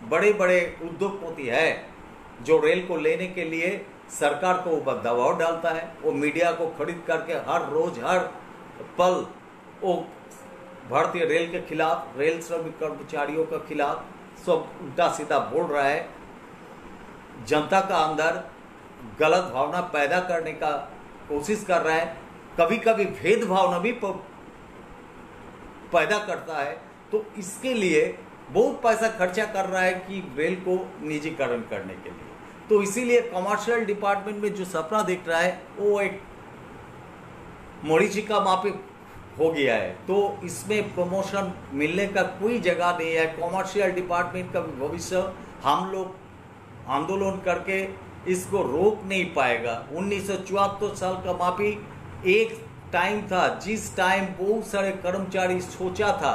S1: बड़े बड़े उद्योगपति है जो रेल को लेने के लिए सरकार को ऊपर दबाव डालता है, वो मीडिया को खरीद करके हर रोज हर पल वो भारतीय रेल के खिलाफ, रेल श्रमिक कर्मचारियों के खिलाफ सब उल्टा सीधा बोल रहा है, जनता का अंदर गलत भावना पैदा करने का कोशिश कर रहा है, कभी कभी भेद भावना भी पैदा करता है। तो इसके लिए बहुत पैसा खर्चा कर रहा है कि रेल को निजीकरण करने के लिए। तो इसीलिए कमर्शियल डिपार्टमेंट में जो सपना दिख रहा है वो एक मरीची का माफिक हो गया है। तो इसमें प्रमोशन मिलने का कोई जगह नहीं है। कमर्शियल डिपार्टमेंट का भविष्य हम लोग आंदोलन करके इसको रोक नहीं पाएगा। 1974 साल का माफी एक टाइम था जिस टाइम बहुत सारे कर्मचारी सोचा था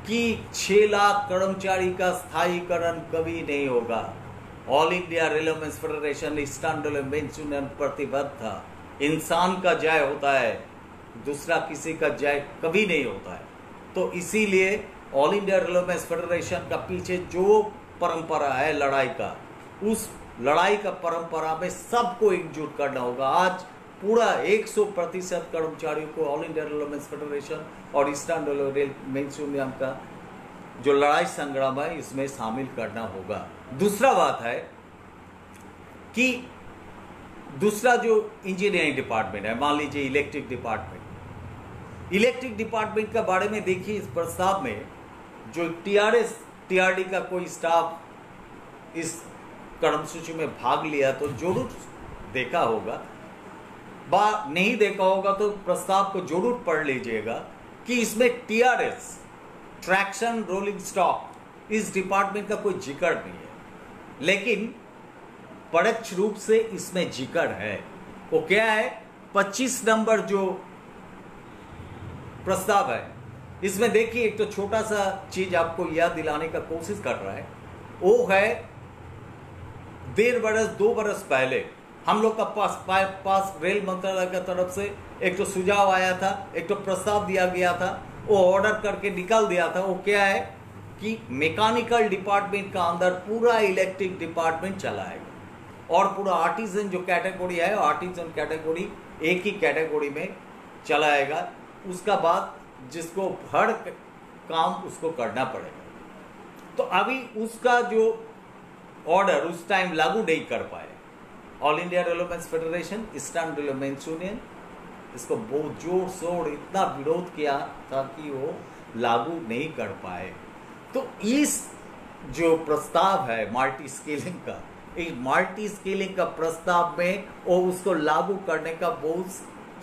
S1: कि 6 लाख कर्मचारी का स्थायीकरण कभी नहीं होगा। All India Railways federation standalone bench union प्रतिबद्ध था। इंसान का जय होता है, दूसरा किसी का जय कभी नहीं होता है। तो इसीलिए ऑल इंडिया रेलवेज फेडरेशन का पीछे जो परंपरा है लड़ाई का, उस लड़ाई का परंपरा में सबको एकजुट करना होगा। आज पूरा 100% कर्मचारियों को ऑल इंडिया रेलवेज फेडरेशन और ईस्टर्न रेल यूनियन का जो लड़ाई संग्राम है इसमें शामिल करना होगा। दूसरा बात है कि दूसरा जो इंजीनियरिंग डिपार्टमेंट है, मान लीजिए इलेक्ट्रिक डिपार्टमेंट का बारे में देखिए, इस प्रस्ताव में जो टीआरडी का कोई स्टाफ इस कर्मसूची में भाग लिया तो जरूर देखा होगा, नहीं देखा होगा तो प्रस्ताव को जरूर पढ़ लीजिएगा कि इसमें टीआरएस ट्रैक्शन रोलिंग स्टॉक इस डिपार्टमेंट का कोई जिक्र नहीं है, लेकिन परोक्ष रूप से इसमें जिक्र है। वो क्या है, 25 नंबर जो प्रस्ताव है इसमें देखिए, एक तो छोटा सा चीज आपको याद दिलाने का कोशिश कर रहा है, वो है 2 बरस पहले हम लोग का पास रेल मंत्रालय की तरफ से एक तो सुझाव आया था, एक तो प्रस्ताव दिया गया था, वो ऑर्डर करके निकाल दिया था। वो क्या है कि मैकेनिकल डिपार्टमेंट का अंदर पूरा इलेक्ट्रिक डिपार्टमेंट चलाएगा और पूरा आर्टिजन जो कैटेगरी है, आर्टिजन कैटेगरी एक ही कैटेगरी में चलाएगा। उसका बाद जिसको हर काम उसको करना पड़ेगा। तो अभी उसका जो ऑर्डर उस टाइम लागू नहीं कर पाए all India Railways Federation, eastern railways union, इसको बहुत जोर शोर इतना विरोध किया था कि वो लागू नहीं कर पाए। तो इस जो प्रस्ताव है मल्टी स्केलिंग का, इस मल्टी स्केलिंग का प्रस्ताव में वो उसको लागू करने का बहुत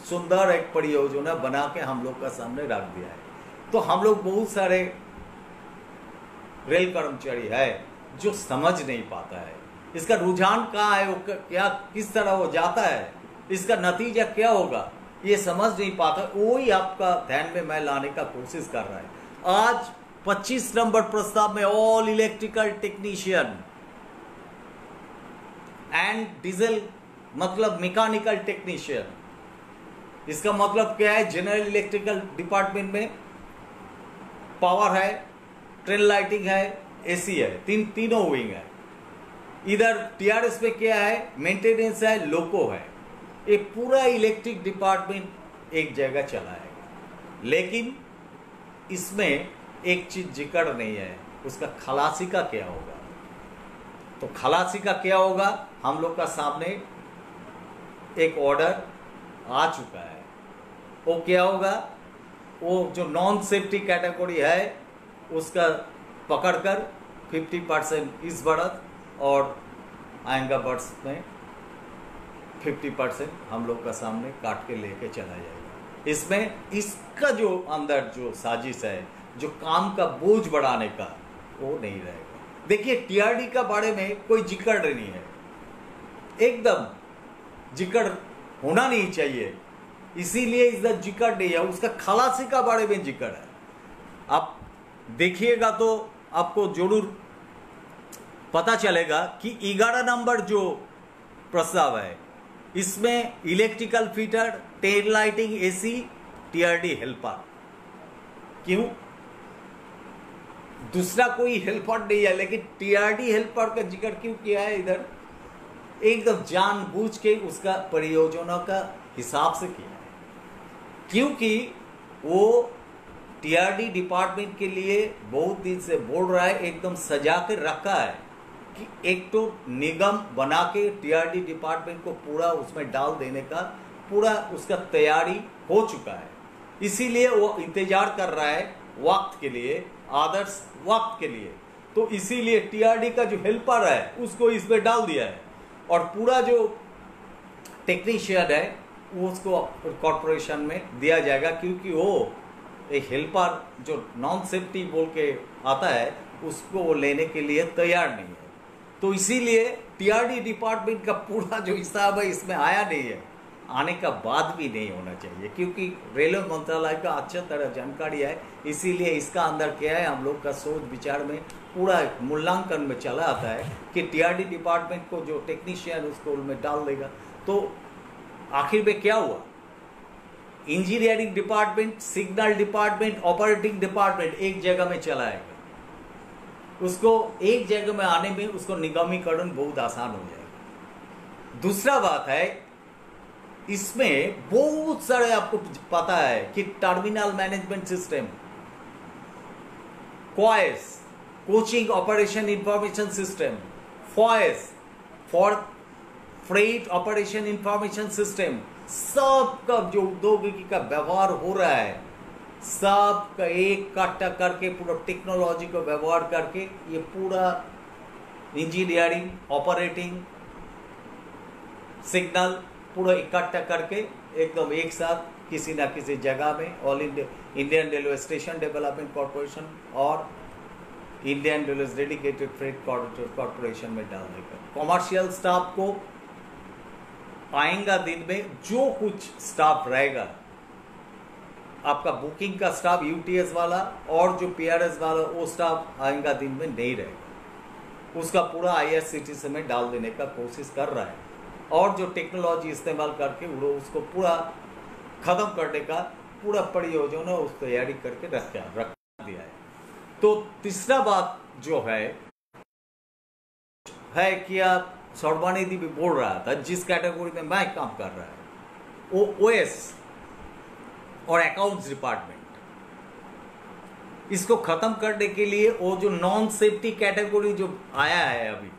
S1: सुंदर एक परियोजना बना के हम लोग का सामने रख दिया है। तो हम लोग बहुत सारे रेल कर्मचारी है जो समझ नहीं पाता है इसका रुझान कहाँ है, वो क्या किस तरह वो जाता है, इसका नतीजा क्या होगा, ये समझ नहीं पाता। वही आपका ध्यान में मैं लाने का कोशिश कर रहा है। आज 25 नंबर प्रस्ताव में all electrical technician and diesel मतलब मैकेनिकल टेक्नीशियन, इसका मतलब क्या है, जनरल इलेक्ट्रिकल डिपार्टमेंट में पावर है, ट्रेन लाइटिंग है, एसी है, तीनों विंग है। इधर टीआरएस पे क्या है, मेंटेनेंस है, लोको है। ये पूरा इलेक्ट्रिक डिपार्टमेंट एक जगह चलाएगा, लेकिन इसमें एक चीज जिक्र नहीं है, उसका खलासी का क्या होगा। तो खलासी का क्या होगा, हम लोग का सामने एक ऑर्डर आ चुका है। वो क्या होगा, वो जो नॉन सेफ्टी कैटेगरी है उसका पकड़कर 50% इस बढ़त और आएगा वर्ष में 50% हम लोग का सामने काट के लेके चला जाएगा। इसमें इसका जो अंदर जो साजिश है, जो काम का बोझ बढ़ाने का, वो नहीं रहेगा। देखिए टीआरडी का बारे में कोई जिक्र नहीं है, एकदम जिक्र होना नहीं चाहिए, इसीलिए इधर जिक्र नहीं है। उसका खलासी का बारे में जिक्र है। आप देखिएगा तो आपको जरूर पता चलेगा कि 11 नंबर जो प्रस्ताव है इसमें electrical fitter, tail lighting, AC, TRD helper. क्यों, दूसरा कोई हेल्पर नहीं है, लेकिन टीआरडी हेल्पर का जिक्र क्यों किया है इधर, एकदम जानबूझ के उसका परियोजना का हिसाब से किया है, क्योंकि वो टीआरडी डिपार्टमेंट के लिए बहुत दिन से बोल रहा है, एकदम सजा के रखा है कि एक तो निगम बना के टीआरडी डिपार्टमेंट को पूरा उसमें डाल देने का पूरा उसका तैयारी हो चुका है। इसीलिए वो इंतजार कर रहा है वक्त के लिए, आदर्श वक्त के लिए। तो इसीलिए टीआरडी का जो हेल्पर है उसको इसमें डाल दिया है और पूरा जो टेक्नीशियन है वो उसको कॉर्पोरेशन में दिया जाएगा, क्योंकि वो एक हेल्पर जो नॉन सेफ्टी बोल के आता है उसको वो लेने के लिए तैयार नहीं है। तो इसीलिए टीआरडी डिपार्टमेंट का पूरा जो हिसाब है इसमें आया नहीं है, आने का बाद भी नहीं होना चाहिए, क्योंकि रेलवे मंत्रालय का अच्छा तरह जानकारी है। इसीलिए इसका अंदर क्या है, हम लोग का सोच विचार में पूरा मूल्यांकन में चला आता है कि टीआरडी डिपार्टमेंट को जो टेक्नीशियन उसको में डाल देगा। तो आखिर में क्या हुआ, engineering department, signal department, operating department एक जगह में चलाएगा। उसको एक जगह में आने में उसको निगमीकरण बहुत आसान हो जाएगा। दूसरा बात है इसमें बहुत सारे आपको पता है कि terminal management system, COIS coaching operation information system, FOIS for freight operation information system, सबका जो औद्योगिकी का व्यवहार हो रहा है सबका एक काटा करके पूरा टेक्नोलॉजी को व्यवहार करके ये पूरा इंजीनियरिंग ऑपरेटिंग सिग्नल पूरा इकट्ठा करके एकदम एक साथ किसी ना किसी जगह में all Indian Railway Station Development Corporation और Indian Railway Dedicated Freight Corporation में डाल देगा। कॉमर्शियल स्टाफ को आएगा दिन में जो कुछ स्टाफ रहेगा, आपका बुकिंग का स्टाफ यूटीएस वाला और जो पीआरएस वाला वो स्टाफ आएगा दिन में नहीं रहेगा, उसका पूरा आईआरसीटीसी में डाल देने का कोशिश कर रहा है और जो टेक्नोलॉजी इस्तेमाल करके वो उसको पूरा खत्म करने का पूरा परियोजना उस तैयारी करके रख दिया है। तो तीसरा बात जो है कि आप सौरवानी दी भी बोल रहा था जिस कैटेगरी में मैं काम कर रहा है वो ओएस और अकाउंट्स डिपार्टमेंट, इसको खत्म करने के लिए वो जो नॉन सेफ्टी कैटेगरी जो आया है अभी,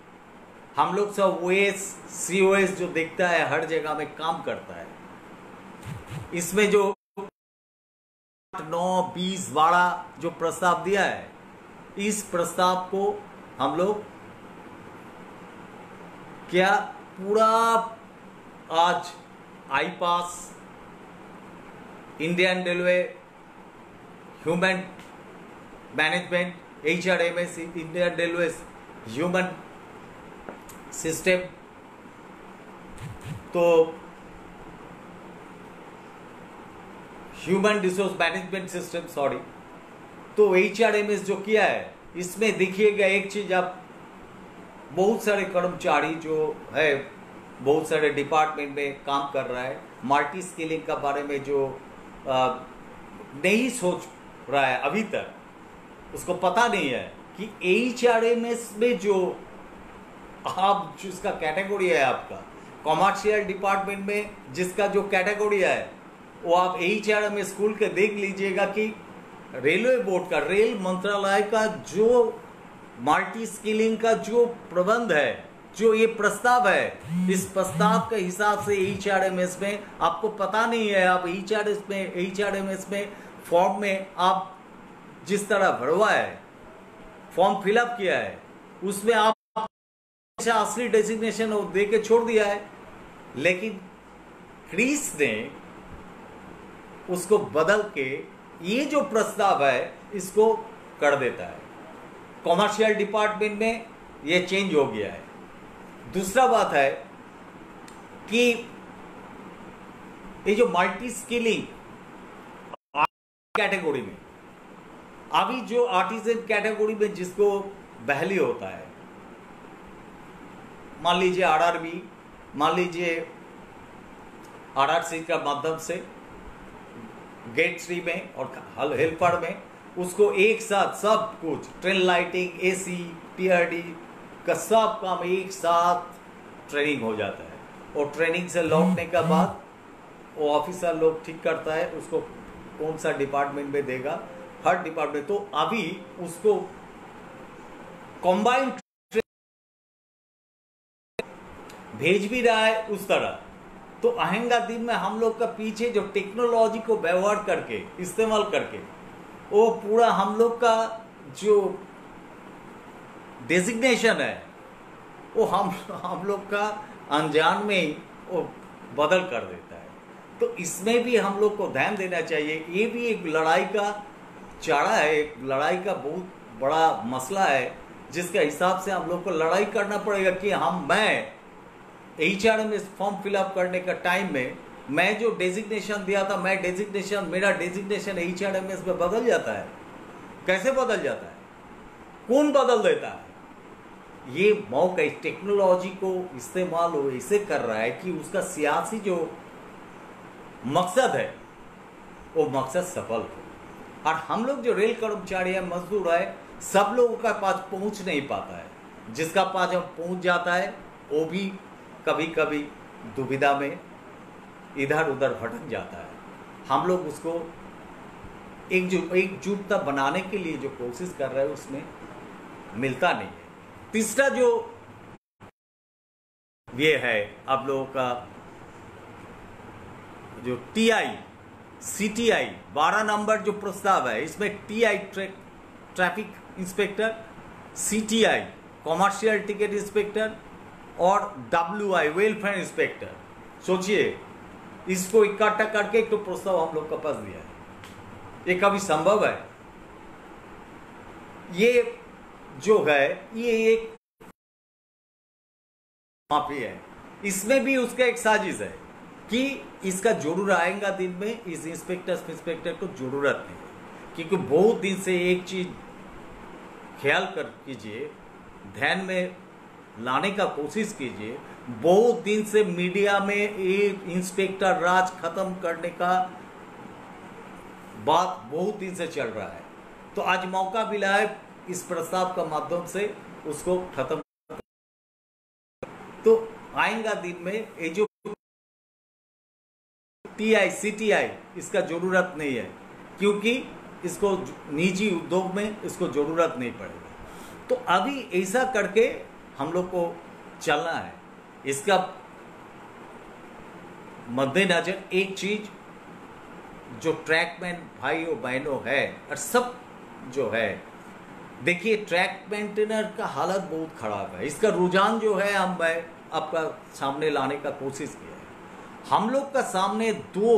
S1: हम लोग सब ओएस सीओएस जो देखता है हर जगह में काम करता है, इसमें जो 9-20 वाड़ा जो प्रस्ताव दिया है, इस प्रस्ताव को हम लोग क्या पूरा आज IPAS Indian Railway human management HRMS Indian Railway human system, तो human resource management system sorry, तो HRMS जो किया है इसमें देखिएगा एक चीज, आप बहुत सारे कर्मचारी जो है बहुत सारे डिपार्टमेंट में काम कर रहा है, मल्टी स्किलिंग का बारे में जो नहीं सोच रहा है अभी तक, उसको पता नहीं है कि HRMS में जो आप जिसका कैटेगरी है आपका कॉमर्शियल डिपार्टमेंट में जिसका जो कैटेगरी है वो आप HRMS स्कूल के देख लीजिएगा कि रेलवे बोर्ड का रेल मंत्रालय का जो मल्टी स्किलिंग का जो प्रबंध है, जो ये प्रस्ताव है, इस प्रस्ताव के हिसाब से HRMS में आपको पता नहीं है, आप HRMS में फॉर्म में आप जिस तरह भरवा है फॉर्म फिलअप किया है उसमें आप असली डेजिग्नेशन दे के छोड़ दिया है, लेकिन क्रीस ने उसको बदल के ये जो प्रस्ताव है इसको कर देता है। कॉमर्शियल डिपार्टमेंट में ये चेंज हो गया है। दूसरा बात है कि ये जो मल्टी स्किलिंग कैटेगरी में अभी जो आर्टिजन कैटेगरी में जिसको बहली होता है, मान लीजिए आरआरबी, मान लीजिए आरआरसी का माध्यम से गेट 3 में और हेल्पर में उसको एक साथ सब कुछ ट्रेन लाइटिंग, एसी, पीआरडी का सब काम एक साथ ट्रेनिंग हो जाता है और ट्रेनिंग से लौटने के बाद वो ऑफिसर लोग ठीक करता है उसको कौन सा डिपार्टमेंट में देगा, हर डिपार्टमेंट। तो अभी उसको कॉम्बाइंड भेज भी रहा है उस तरह। तो आएगा दिन में हम लोग का पीछे जो टेक्नोलॉजी को व्यवहार करके इस्तेमाल करके वो पूरा हम लोग का जो डेजिग्नेशन है वो हम लोग का अनजान में ही वो बदल कर देता है। तो इसमें भी हम लोग को ध्यान देना चाहिए। ये भी एक लड़ाई का चारा है, एक लड़ाई का बहुत बड़ा मसला है जिसके हिसाब से हम लोग को लड़ाई करना पड़ेगा कि मैं HRMS फॉर्म फिलअप करने का टाइम में मैं जो डेजिग्नेशन दिया था मेरा डेजिग्नेशन HRMS में बदल जाता है। कैसे बदल जाता है, कौन बदल देता है? ये मौका इस टेक्नोलॉजी को इस्तेमाल वो ऐसे कर रहा है कि उसका सियासी जो मकसद है वो मकसद सफल हो। और हम लोग जो रेल कर्मचारी है, मजदूर है, सब लोगों का पास पहुंच नहीं पाता है। जिसका पास हम पहुंच जाता है वो भी कभी कभी दुविधा में इधर उधर भटक जाता है। हम लोग उसको एकजुटता बनाने के लिए जो कोशिश कर रहे हैं उसमें मिलता नहीं है। तीसरा जो ये है आप लोगों का जो टीआई सीटीआई 12 नंबर जो प्रस्ताव है, इसमें TI traffic inspector, CTI commercial ticket inspector और डब्ल्यूआई वेलफेयर इंस्पेक्टर, सोचिए इसको इकट्ठा करके एक तो प्रस्ताव हम लोग का पास दिया है। ये कभी संभव है? ये जो है ये एक माफी है। इसमें भी उसका एक साजिश है कि इसका जरूर आएगा दिन में, इस इंस्पेक्टर को जरूरत नहीं है। क्योंकि बहुत दिन से एक चीज ख्याल कर कीजिए, ध्यान में लाने का कोशिश कीजिए, बहुत दिन से मीडिया में एक इंस्पेक्टर राज खत्म करने का बात बहुत दिन से चल रहा है। तो आज मौका मिला है इस प्रस्ताव का माध्यम से उसको खत्म। तो आएगा दिन में ये जो टीआई सीटीआई इसका जरूरत नहीं है, क्योंकि इसको निजी उद्योग में इसको जरूरत नहीं पड़ेगा। तो अभी ऐसा करके हम लोग को चलना है। इसका मद्देनजर एक चीज जो ट्रैकमैन भाइयों बहनों है और सब जो है, देखिए ट्रैक मेंटेनर का हालत बहुत खराब है। इसका रुझान जो है हम आपका सामने लाने का कोशिश किया है। हम लोग का सामने दो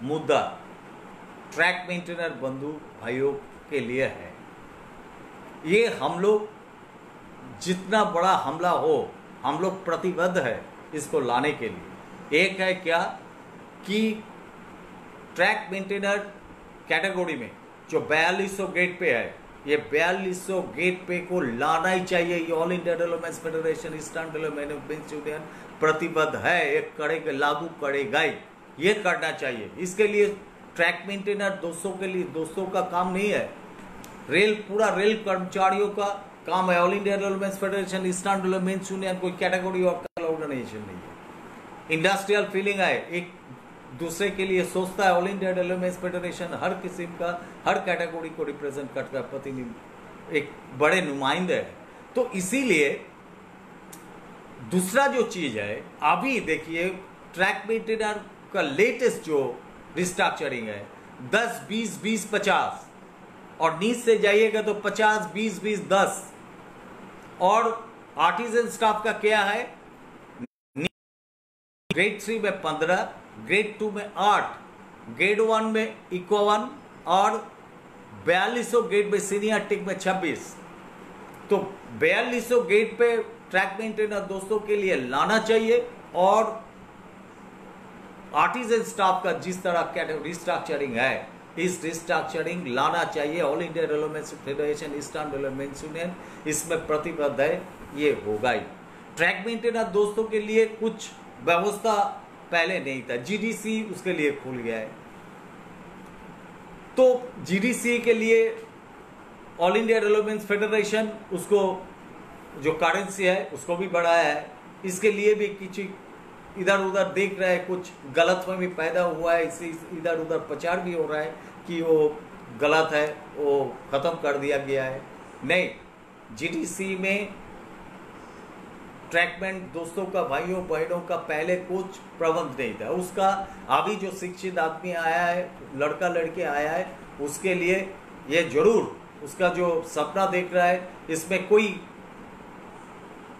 S1: मुद्दा ट्रैक मेंटेनर बंधु भाइयों के लिए है। ये हम लोग जितना बड़ा हमला हो हम लोग प्रतिबद्ध है इसको लाने के लिए। एक है क्या कि ट्रैक मेंटेनर कैटेगरी में जो 4200 गेट पे है, ये 4200 गेट पे को लाना ही चाहिए। ये all India development federation eastern development union प्रतिबद्ध है, एक करेगा, लागू करेगा ही, ये करना चाहिए। इसके लिए ट्रैक मेंटेनर दोस्तों के लिए दोस्तों का काम नहीं है, पूरा रेल कर्मचारियों का काम है। All India development federation eastern development union कोई कैटेगरी और ऑर्गेनाइजेशन नहीं है। इंडस्ट्रियल फीलिंग है, एक दूसरे के लिए सोचता है। ऑल इंडिया डेवलपमेंट फेडरेशन हर किस्म का हर कैटेगरी को रिप्रेजेंट करता है, प्रतिनिधि एक बड़े नुमाइंदे है। तो इसीलिए दूसरा जो चीज है, अभी देखिए ट्रैक मेंटेनर का लेटेस्ट जो रिस्ट्रक्चरिंग है 10 20 20 50 और नीचे से जाइएगा तो 50 20 20 10 और आर्टिजन स्टाफ का क्या है, ग्रेड 3 में 15, ग्रेड 2 में 8, ग्रेड 1 में 51 और 4200 गेट में सीनियर टिक में 26। तो 4200 गेट पे ट्रैक मेंटेनर दोस्तों के लिए लाना चाहिए और आर्टिजन स्टाफ का जिस तरह कैटेगरी रिस्ट्रक्चरिंग है, इस रिस्ट्रक्चरिंग लाना चाहिए। All India development federation eastern development union इसमें प्रतिबद्ध है, ये होगा ही। ट्रैक मेंटेनर दोस्तों के लिए कुछ व्यवस्था पहले नहीं था, जीडीसी उसके लिए खुल गया है। तो जीडीसी के लिए ऑल इंडिया डेवलपमेंट फेडरेशन उसको जो करेंसी है उसको भी बढ़ाया है। इसके लिए भी किसी इधर उधर देख रहे हैं, कुछ गलतफहमी पैदा हुआ है, इससे इधर उधर प्रचार भी हो रहा है कि वो गलत है, वो खत्म कर दिया गया है। नहीं, जीडीसी में ट्रैकमैन दोस्तों का भाइयों बहनों का पहले कुछ प्रबंध नहीं था। उसका अभी जो शिक्षित आदमी आया है, लड़का लड़के आया है, उसके लिए ये जरूर उसका जो सपना देख रहा है इसमें कोई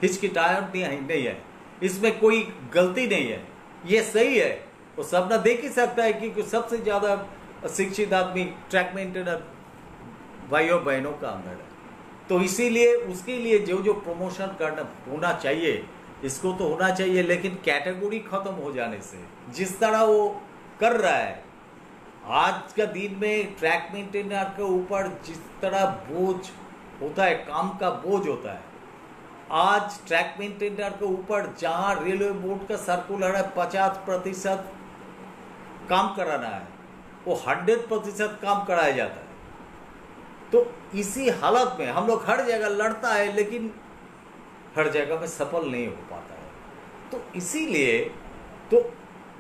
S1: हिचकिचाहट नहीं है, इसमें कोई गलती नहीं है, ये सही है। वो सपना देख ही सकता है कि सबसे ज्यादा शिक्षित आदमी ट्रैक मेंटेनर भाइयों बहनों का अंदर है। तो इसीलिए उसके लिए जो जो प्रमोशन करना होना चाहिए इसको तो होना चाहिए, लेकिन कैटेगरी खत्म हो जाने से जिस तरह वो कर रहा है आज का दिन में ट्रैक मेंटेनर के ऊपर जिस तरह बोझ होता है, काम का बोझ होता है, आज ट्रैक मेंटेनर के ऊपर जहां रेलवे बोर्ड का सर्कुलर है 50% काम कराना है, वो 100% काम कराया जाता है। तो इसी हालत में हम लोग हर जगह लड़ता है लेकिन हर जगह में सफल नहीं हो पाता है। तो इसीलिए तो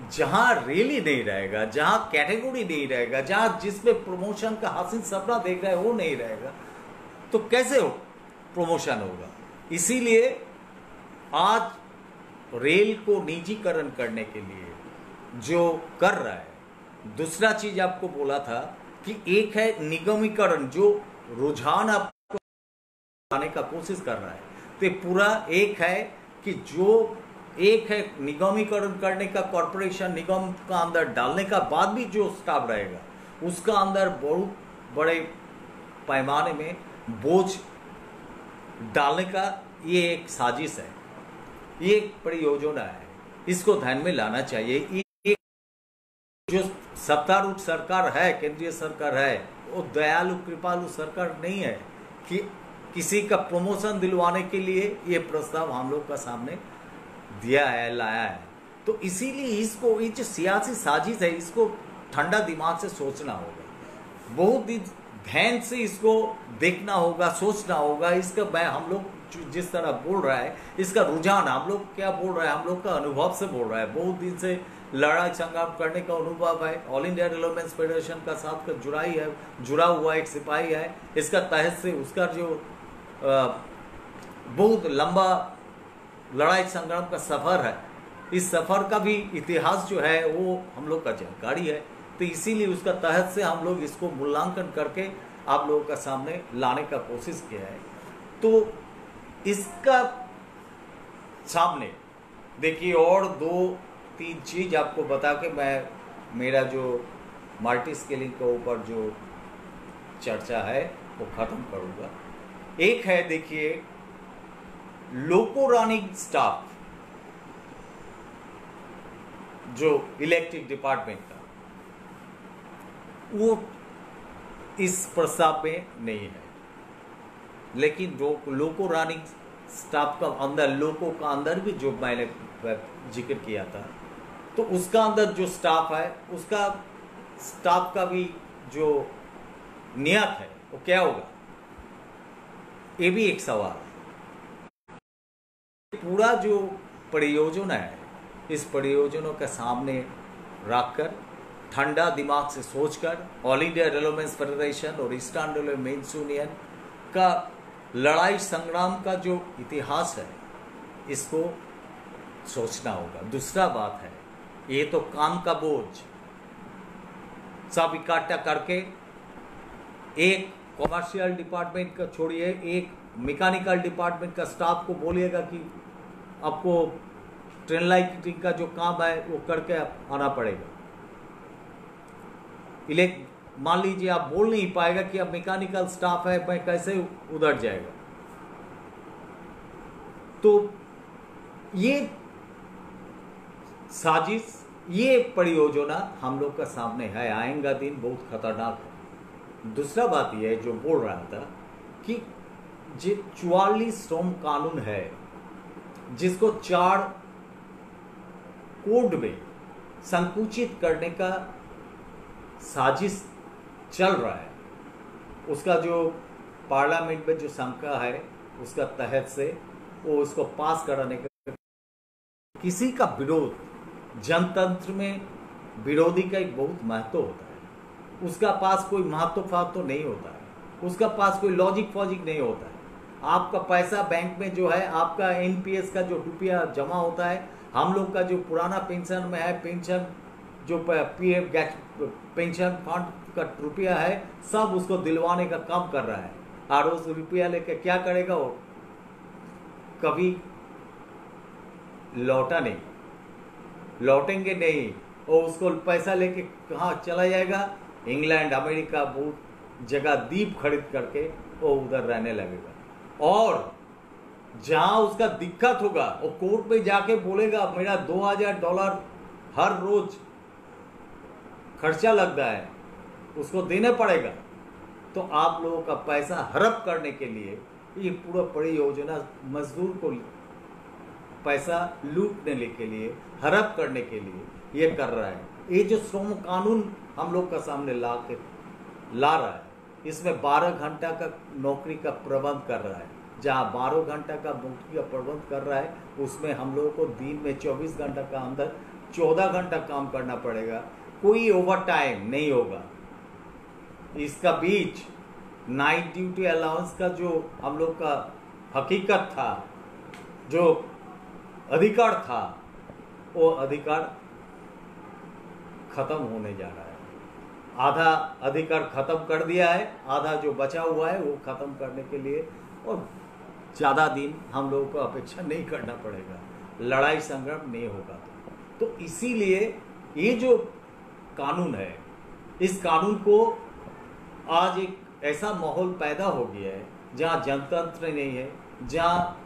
S1: जहां रैली नहीं रहेगा, जहां कैटेगरी नहीं रहेगा, जहां जिसमें प्रमोशन का हासिल सपना देख रहा है वो नहीं रहेगा, तो कैसे हो प्रमोशन होगा। इसीलिए आज रेल को निजीकरण करने के लिए जो कर रहा है, दूसरा चीज आपको बोला था कि एक है निगमीकरण, जो रुझान आपको आने का कोशिश कर रहा है, तो पूरा एक है कि जो एक है निगमीकरण करने का, कॉरपोरेशन निगम का अंदर डालने का बाद भी जो स्टाफ रहेगा उसका अंदर बहुत बड़े पैमाने में बोझ डालने का ये एक साजिश है, ये एक परियोजना है, इसको ध्यान में लाना चाहिए। ये जो सत्तारूढ़ सरकार है, केंद्रीय सरकार है, वो दयालु कृपालु सरकार नहीं है कि किसी का प्रमोशन दिलवाने के लिए ये प्रस्ताव हम लोग का सामने दिया है, लाया है। तो इसीलिए इसको, ये जो सियासी साजिश है, इसको ठंडा दिमाग से सोचना होगा, बहुत ही ध्यान से इसको देखना होगा, सोचना होगा। इसका मैं हम लोग जिस तरह बोल रहा है, इसका रुझान हम लोग क्या बोल रहा है, हम लोग का अनुभव से बोल रहा है, बहुत दिन से लड़ाई संग्राम करने का अनुभव है। ऑल इंडिया रेलवेमेंस फेडरेशन का साथ का जुड़ा हुआ एक सिपाही है। इसका तहत से उसका जो बहुत लंबा लड़ाई संग्राम का सफर है, इस सफर का भी इतिहास जो है वो हम लोग का जानकारी है। तो इसीलिए उसका तहत से हम लोग इसको मूल्यांकन करके आप लोगों का सामने लाने का कोशिश किया है। तो इसका सामने देखिए और 2-3 चीज आपको बता के मैं मेरा जो मल्टी स्केलिंग के ऊपर जो चर्चा है वो खत्म करूंगा। एक है, देखिए, लोको रनिंग स्टाफ जो इलेक्ट्रिक डिपार्टमेंट का, वो इस प्रस्ताव में नहीं है। लेकिन जो लोको रनिंग स्टाफ का अंदर, लोको का अंदर भी जो मैंने जिक्र किया था, तो उसका अंदर जो स्टाफ है, उसका स्टाफ का भी जो नियत है वो क्या होगा, ये भी एक सवाल है। पूरा जो परियोजना है, इस परियोजना के सामने रखकर ठंडा दिमाग से सोचकर ऑल इंडिया रेलवेमेंस फेडरेशन और ईस्टर्न रेलवे मेंस यूनियन का लड़ाई संग्राम का जो इतिहास है, इसको सोचना होगा। दूसरा बात है, ये तो काम का बोझ सब इकट्ठा करके एक कॉमर्शियल डिपार्टमेंट का छोड़िए, एक मैकेनिकल डिपार्टमेंट का स्टाफ को बोलिएगा कि आपको ट्रेन लाइटिंग का जो काम है वो करके आना पड़ेगा। मान लीजिए आप बोल नहीं पाएगा कि अब मैकेनिकल स्टाफ है, मैं कैसे उधर जाएगा। तो ये साजिश, ये परियोजना हम लोग का सामने है, आएगा दिन बहुत खतरनाक है। दूसरा बात ये जो बोल रहा था कि जो 44 श्रम कानून है, जिसको 4 कोड में संकुचित करने का साजिश चल रहा है, उसका जो पार्लियामेंट में जो शंका है, उसका तहत से वो उसको पास कराने का, किसी का विरोध, जनतंत्र में विरोधी का एक बहुत महत्व होता है। उसका पास कोई महत्व नहीं होता है, उसका पास कोई लॉजिक फॉजिक नहीं होता है। आपका पैसा बैंक में जो है, आपका एनपीएस का जो रुपया जमा होता है, हम लोग का जो पुराना पेंशन में है, पेंशन जो पीएफ पेंशन फंड का रुपया है, सब उसको दिलवाने का काम कर रहा है। और उस रुपया लेके क्या करेगा, वो कभी लौटा नहीं, लौटेंगे नहीं, और उसको पैसा लेके कहाँ चला जाएगा, इंग्लैंड, अमेरिका, बहुत जगह द्वीप खरीद करके वो उधर रहने लगेगा। और जहां उसका दिक्कत होगा, वो कोर्ट में जाके बोलेगा मेरा $2000 हर रोज खर्चा लगता है, उसको देना पड़ेगा। तो आप लोगों का पैसा हड़प करने के लिए ये पूरा परियोजना मजदूर को पैसा लूटने के लिए, हड़प करने के लिए ये कर रहा है। ये जो श्रम कानून हम लोग का सामने ला रहा है, इसमें 12 घंटा का नौकरी का प्रबंध कर रहा है। जहाँ 12 घंटा का नौकरी का प्रबंध कर रहा है, उसमें हम लोगों को दिन में 24 घंटा का अंदर 14 घंटा काम करना पड़ेगा, कोई ओवर टाइम नहीं होगा। इसका बीच नाइट ड्यूटी अलाउंस का जो हम लोग का हकीकत था, जो अधिकार था, वो अधिकार खत्म होने जा रहा है। आधा अधिकार खत्म कर दिया है, आधा जो बचा हुआ है वो खत्म करने के लिए और ज़्यादा दिन हम लोगों को अपेक्षा नहीं करना पड़ेगा, लड़ाई संग्राम नहीं होगा। तो इसीलिए ये जो कानून है, इस कानून को आज एक ऐसा माहौल पैदा हो गया है जहाँ जनतंत्र नहीं है, जहाँ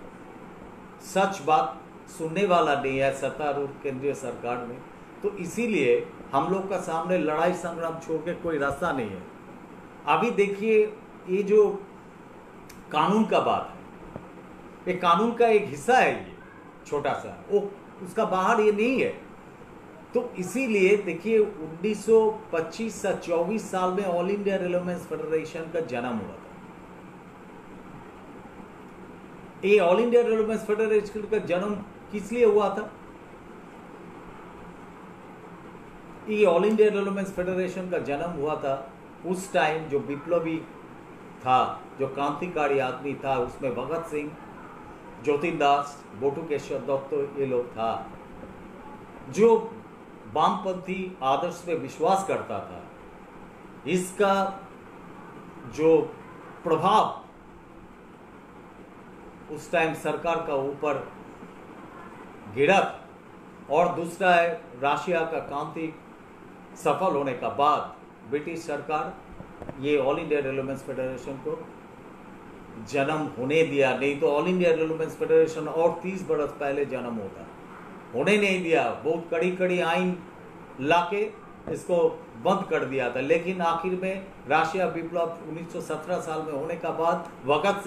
S1: सच बात सुनने वाला नहीं है सत्तारूढ़ केंद्रीय सरकार में। तो इसीलिए हम लोग का सामने लड़ाई संग्राम छोड़ के कोई रास्ता नहीं है। अभी देखिए, ये जो कानून का बात है, ये कानून का एक हिस्सा है, ये छोटा सा, वो उसका बाहर ये नहीं है। तो इसीलिए देखिए 1925 से 24 साल में ऑल इंडिया रेलवेमेंस फेडरेशन का जन्म हुआ था। ये ऑल इंडिया रेलवेमेंस फेडरेशन का जन्म किस लिए हुआ था? ये ऑल इंडिया रेलवेमेंस फेडरेशन का जन्म हुआ था उस टाइम जो विप्लवी था, जो क्रांतिकारी आदमी था, उसमें भगत सिंह, ज्योतिन दास, बोटू केशव दत्त, ये लोग था, जो वामपंथी आदर्श में विश्वास करता था। इसका जो प्रभाव उस टाइम सरकार का ऊपर गिरा था, और दूसरा है रशिया का क्रांति सफल होने का बाद ब्रिटिश सरकार ये ऑल इंडिया रेलवेमेंस फेडरेशन को जन्म होने दिया। नहीं तो ऑल इंडिया रेलवेमेंस फेडरेशन और 30 बरस पहले जन्म होता, होने नहीं दिया। बहुत कड़ी कड़ी आइन लाके इसको बंद कर दिया था। लेकिन आखिर में रशिया विप्लव 1917 साल में होने का बाद, भगत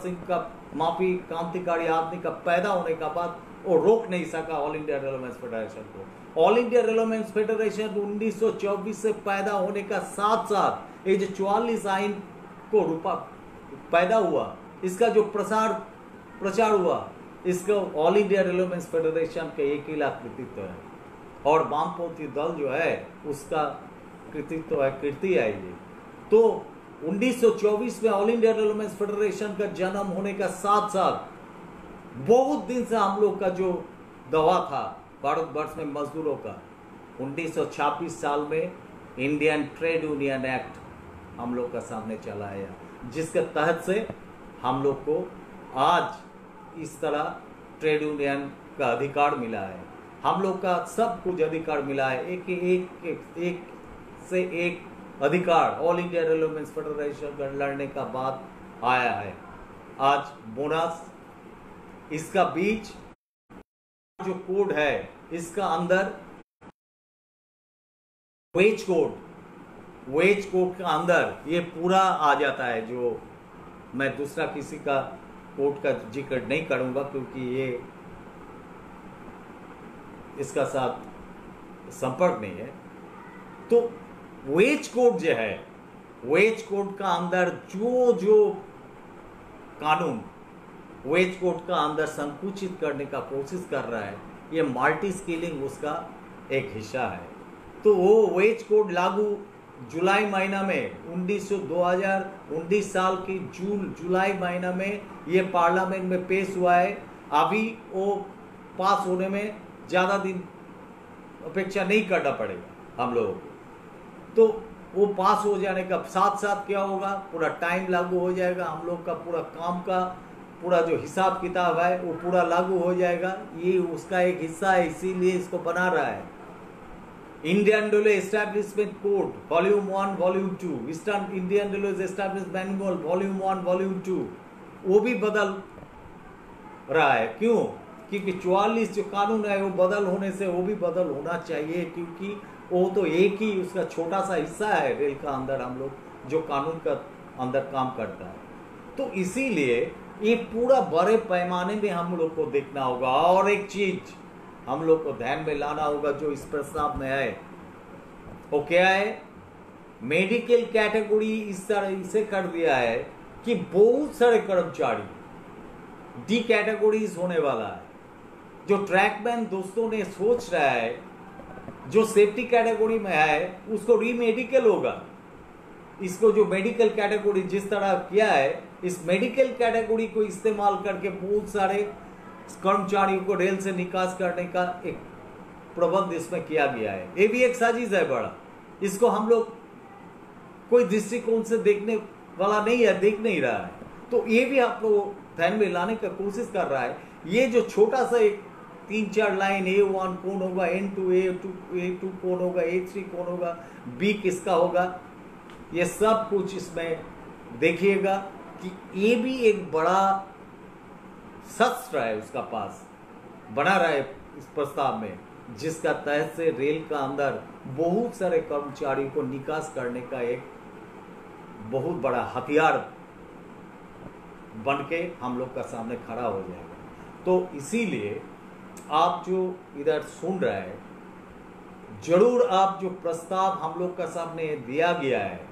S1: सिंह का माफी क्रांतिकारी आदमी का पैदा होने का बाद वो रोक नहीं सका ऑल इंडिया रेलवेमेंस फेडरेशन को। ऑल इंडिया रेलवेमेंस फेडरेशन 1924 से पैदा होने का साथ साथ ये जो 44 आइन को रूपा पैदा हुआ, इसका जो प्रचार हुआ, इसको ऑल इंडिया रेलवेमेंस फेडरेशन का एक ही कृतित्व है, और वामपंथी दल जो है उसका कृतित्व है, कीर्ति है ये। तो 1924 में ऑल इंडिया रेलवेमेंस फेडरेशन का जन्म होने का साथ साथ बहुत दिन से हम लोग का जो दवा था भारतवर्ष में मजदूरों का, 1926 साल में इंडियन ट्रेड यूनियन एक्ट हम लोग का सामने चला आया, जिसके तहत से हम लोग को आज इस तरह ट्रेड यूनियन का अधिकार मिला है। हम लोग का सब कुछ अधिकार मिला है, एक से एक अधिकार ऑल इंडिया रेलवेमेंस फेडरेशन का लड़ने का बाद आया है। आज बोनस, इसका बीच जो कोड है, इसका अंदर वेज कोड का अंदर ये पूरा आ जाता है। जो मैं दूसरा किसी का कोड का जिक्र नहीं करूंगा क्योंकि ये इसका साथ संपर्क नहीं है। तो वेज कोड जो है, वेज कोड का अंदर जो कानून वेज कोड का अंदर संकुचित करने का कोशिश कर रहा है, ये मल्टी स्किलिंग उसका एक हिस्सा है। तो वो वेज कोड लागू जुलाई महीना में 2019 साल की जुलाई महीना में ये पार्लियामेंट में पेश हुआ है। अभी वो पास होने में ज़्यादा दिन अपेक्षा नहीं करना पड़ेगा हम लोगों को। तो वो पास हो जाने का साथ साथ क्या होगा, पूरा टाइम लागू हो जाएगा, हम लोग का पूरा काम का पूरा जो हिसाब किताब है वो पूरा लागू हो जाएगा। ये उसका एक हिस्सा है, इसीलिए इसको बना रहा है। Indian railway establishment code volume 1 volume 2, eastern Indian railway establishment manual volume 1 volume 2, वो भी बदल रहा है। क्यों? क्योंकि 44 जो कानून है वो बदल होने से वो भी बदल होना चाहिए, क्योंकि वो तो एक ही उसका छोटा सा हिस्सा है रेल का अंदर हम लोग जो कानून का अंदर काम करता है। तो इसीलिए ये पूरा बड़े पैमाने में हम लोग को देखना होगा। और एक चीज हम लोग को ध्यान में लाना होगा जो इस प्रस्ताव में है, वो क्या है, मेडिकल कैटेगरी इस तरह इसे कर दिया है कि बहुत सारे कर्मचारी डी कैटेगरीज होने वाला है। जो ट्रैकमैन दोस्तों ने सोच रहा है जो सेफ्टी कैटेगरी में है उसको रीमेडिकल होगा। इसको जो मेडिकल कैटेगरी जिस तरह किया है, इस मेडिकल कैटेगरी को इस्तेमाल करके बहुत सारे कर्मचारियों को रेल से निकास करने का एक प्रबंध इसमें किया गया है। ये भी एक साजिश है बड़ा। इसको हम लोग कोई दृष्टिकोण से देखने वाला नहीं है, देख नहीं रहा है। तो ये भी आप लोग ध्यान में लाने का कोशिश कर रहा है। ये जो छोटा सा एक 3-4 लाइन, A1 कौन होगा, N2 A2 कौन होगा, A3 कौन होगा, B किसका होगा, ये सब कुछ इसमें देखिएगा कि ये भी एक बड़ा शस्त्र है उसका पास बना रहा है इस प्रस्ताव में, जिसका तहत से रेल का अंदर बहुत सारे कर्मचारियों को निकास करने का एक बहुत बड़ा हथियार बन के हम लोग का सामने खड़ा हो जाएगा। तो इसीलिए आप जो इधर सुन रहे हैं, जरूर आप जो प्रस्ताव हम लोग का सामने दिया गया है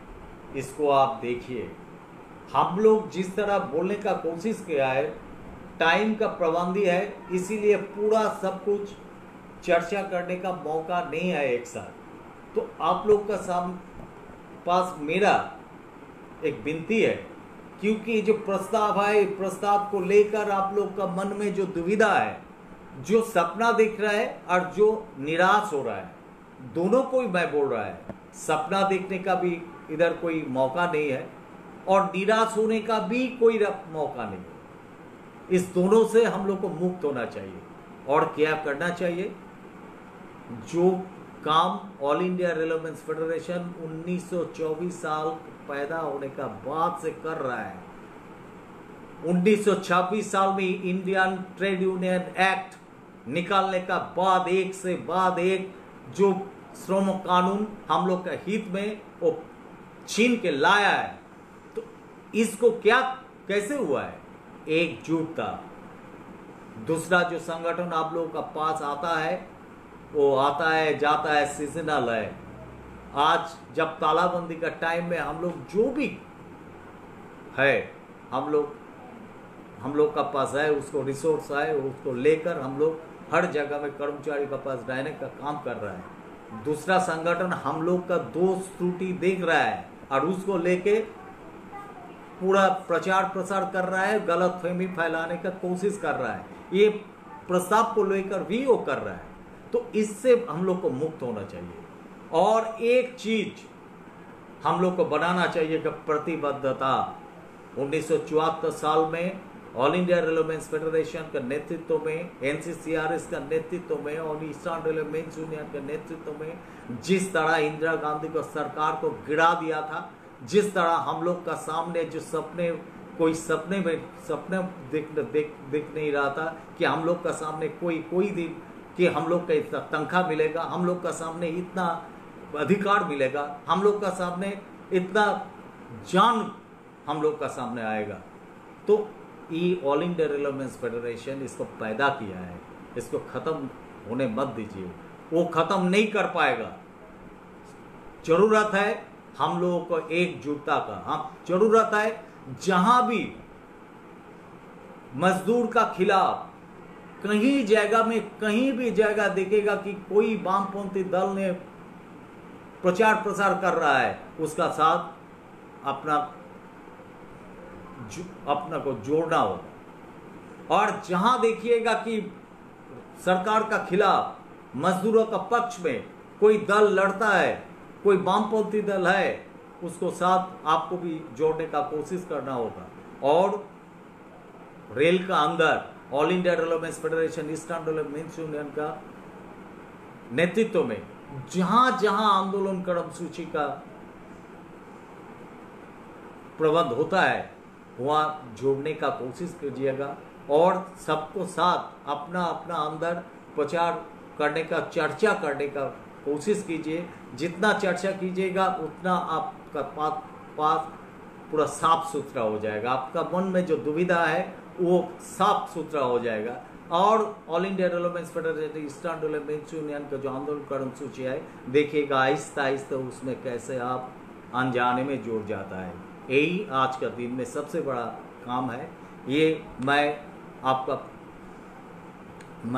S1: इसको आप देखिए। हम लोग जिस तरह बोलने का कोशिश किया है, टाइम का पाबंदी है, इसीलिए पूरा सब कुछ चर्चा करने का मौका नहीं है एक साथ। तो आप लोग का पास मेरा एक विनती है, क्योंकि जो प्रस्ताव है, प्रस्ताव को लेकर आप लोग का मन में जो दुविधा है, जो सपना दिख रहा है और जो निराश हो रहा है, दोनों को ही मैं बोल रहा है। सपना देखने का भी इधर कोई मौका नहीं है और निराश होने का भी कोई मौका नहीं है। इस दोनों से हम लोग को मुक्त होना चाहिए। और क्या करना चाहिए? जो काम ऑल इंडिया रेलवेमेंस फेडरेशन 1924 साल पैदा होने का बाद से कर रहा है, 1926 साल में इंडियन ट्रेड यूनियन एक्ट निकालने का बाद एक से बाद एक जो श्रम कानून हम लोग का हित में वो छीन के लाया है, तो इसको क्या कैसे हुआ है? एकजुटता। दूसरा जो संगठन आप लोगों का पास आता है, वो आता है जाता है, सीजनल है। आज जब तालाबंदी का टाइम में हम लोग जो भी है, हम लोग का पास है, उसको रिसोर्स है, उसको लेकर हम लोग हर जगह में कर्मचारी का पास रहने का काम कर रहा है। दूसरा संगठन हम लोग का दोष त्रुटि देख रहा है और उसको लेके पूरा प्रचार प्रसार कर रहा है, गलत फहमी फैलाने का कोशिश कर रहा है। ये प्रस्ताव को लेकर भी वो कर रहा है। तो इससे हम लोग को मुक्त होना चाहिए। और एक चीज हम लोग को बनाना चाहिए कि प्रतिबद्धता। 1974 साल में ऑल इंडिया रेलवेमेंस फेडरेशन के नेतृत्व में, NCCRS का नेतृत्व में और ईस्टर्न रेलवे मेंस यूनियन के नेतृत्व में जिस तरह इंदिरा गांधी को सरकार को गिरा दिया था, जिस तरह हम लोग का सामने जो सपने दिख नहीं रहा था कि हम लोग का सामने कोई दिन कि हम लोग का इतना तनख्वाह मिलेगा, हम लोग का सामने इतना अधिकार मिलेगा, हम लोग का सामने इतना जान हम लोग का सामने आएगा। तो ये ऑल इंडिया रेलवेमेंस फेडरेशन इसको पैदा किया है, इसको खत्म होने मत दीजिए। वो खत्म नहीं कर पाएगा। जरूरत है हम लोगों को एकजुटता का। हम जरूरत है जहां भी मजदूर का खिलाफ कहीं जगह में कहीं भी जगह देखेगा कि कोई वामपंथी दल ने प्रचार प्रसार कर रहा है, उसका साथ अपना को जोड़ना होगा। और जहां देखिएगा कि सरकार का खिलाफ मजदूरों का पक्ष में कोई दल लड़ता है, कोई वामपंथी दल है, उसको साथ आपको भी जोड़ने का कोशिश करना होगा। और रेल का अंदर all India railwaymen's federation, eastern railway mains union का नेतृत्व में जहां जहां आंदोलन कर्मसूची का प्रबंध होता है वहां जोड़ने का कोशिश कीजिएगा। और सबको साथ अपना अपना अंदर प्रचार करने का, चर्चा करने का कोशिश कीजिए। जितना चर्चा कीजिएगा उतना आपका पास पूरा साफ सुथरा हो जाएगा। आपका मन में जो दुविधा है वो साफ सुथरा हो जाएगा। और all India railwaymen's federation, eastern railway mains union का जो आंदोलन कर्मसूची है, देखिएगा आहिस्ता आहिस्ता उसमें कैसे आप अनजाने में जुड़ जाता है। यही आज का दिन में सबसे बड़ा काम है। ये मैं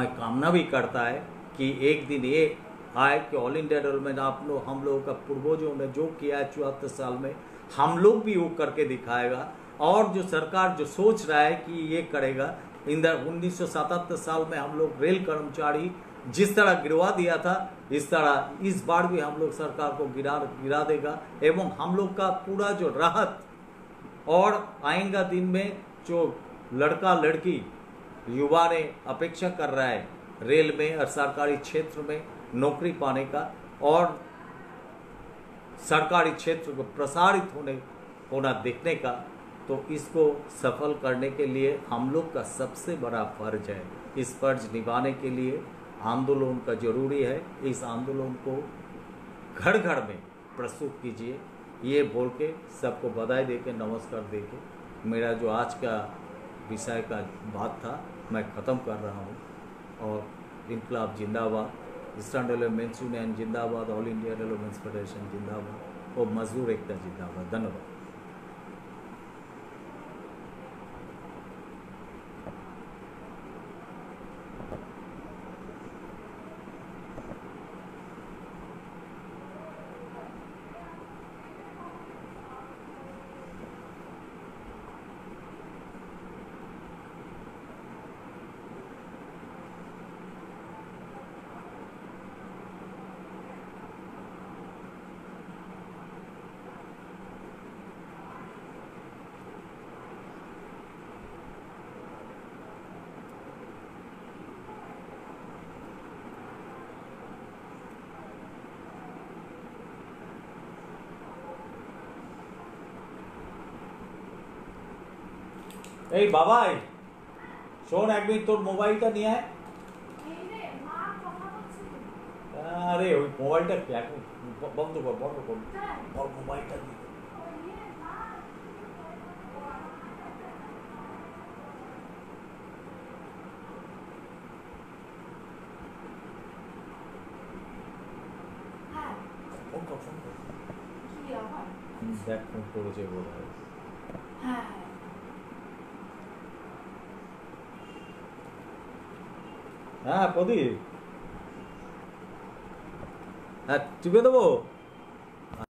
S1: कामना भी करता है कि एक दिन ये आए कि ऑल इंडिया डेवलपमेंट हम लोगों का पूर्वजों ने जो किया है 74 साल में, हम लोग भी वो करके दिखाएगा। और जो सरकार जो सोच रहा है कि ये करेगा, इन 1977 साल में हम लोग रेल कर्मचारी जिस तरह गिरवा दिया था, इस तरह इस बार भी हम लोग सरकार को गिरा देगा। एवं हम लोग का पूरा जो राहत और आएगा दिन में जो लड़का लड़की युवा ने अपेक्षा कर रहा है रेल में और सरकारी क्षेत्र में नौकरी पाने का, और सरकारी क्षेत्र को प्रसारित होना देखने का, तो इसको सफल करने के लिए हम लोग का सबसे बड़ा फर्ज है। इस फर्ज निभाने के लिए आंदोलन का जरूरी है। इस आंदोलन को घर घर में प्रस्तुत कीजिए। ये बोल के सबको बधाई दे के, नमस्कार दे के मेरा जो आज का विषय का बात था मैं ख़त्म कर रहा हूँ। और इनकलाब जिंदाबाद, ईस्टर्न रेलवे मेंस यूनियन जिंदाबाद, all India railway men's federation जिंदाबाद और मजदूर एकता जिंदाबाद। धन्यवाद। এই বাবাই শোন, একদিন তোর মোবাইলটা নিয়ে আয়। আরে ওই মোবাইলটা এখন বন্ধ কর ওর মোবাইলটা দিয়ে। দেখ ফোন করেছে বলে। হ্যাঁ প্রদীপ, হ্যাঁ টিপে দেবো।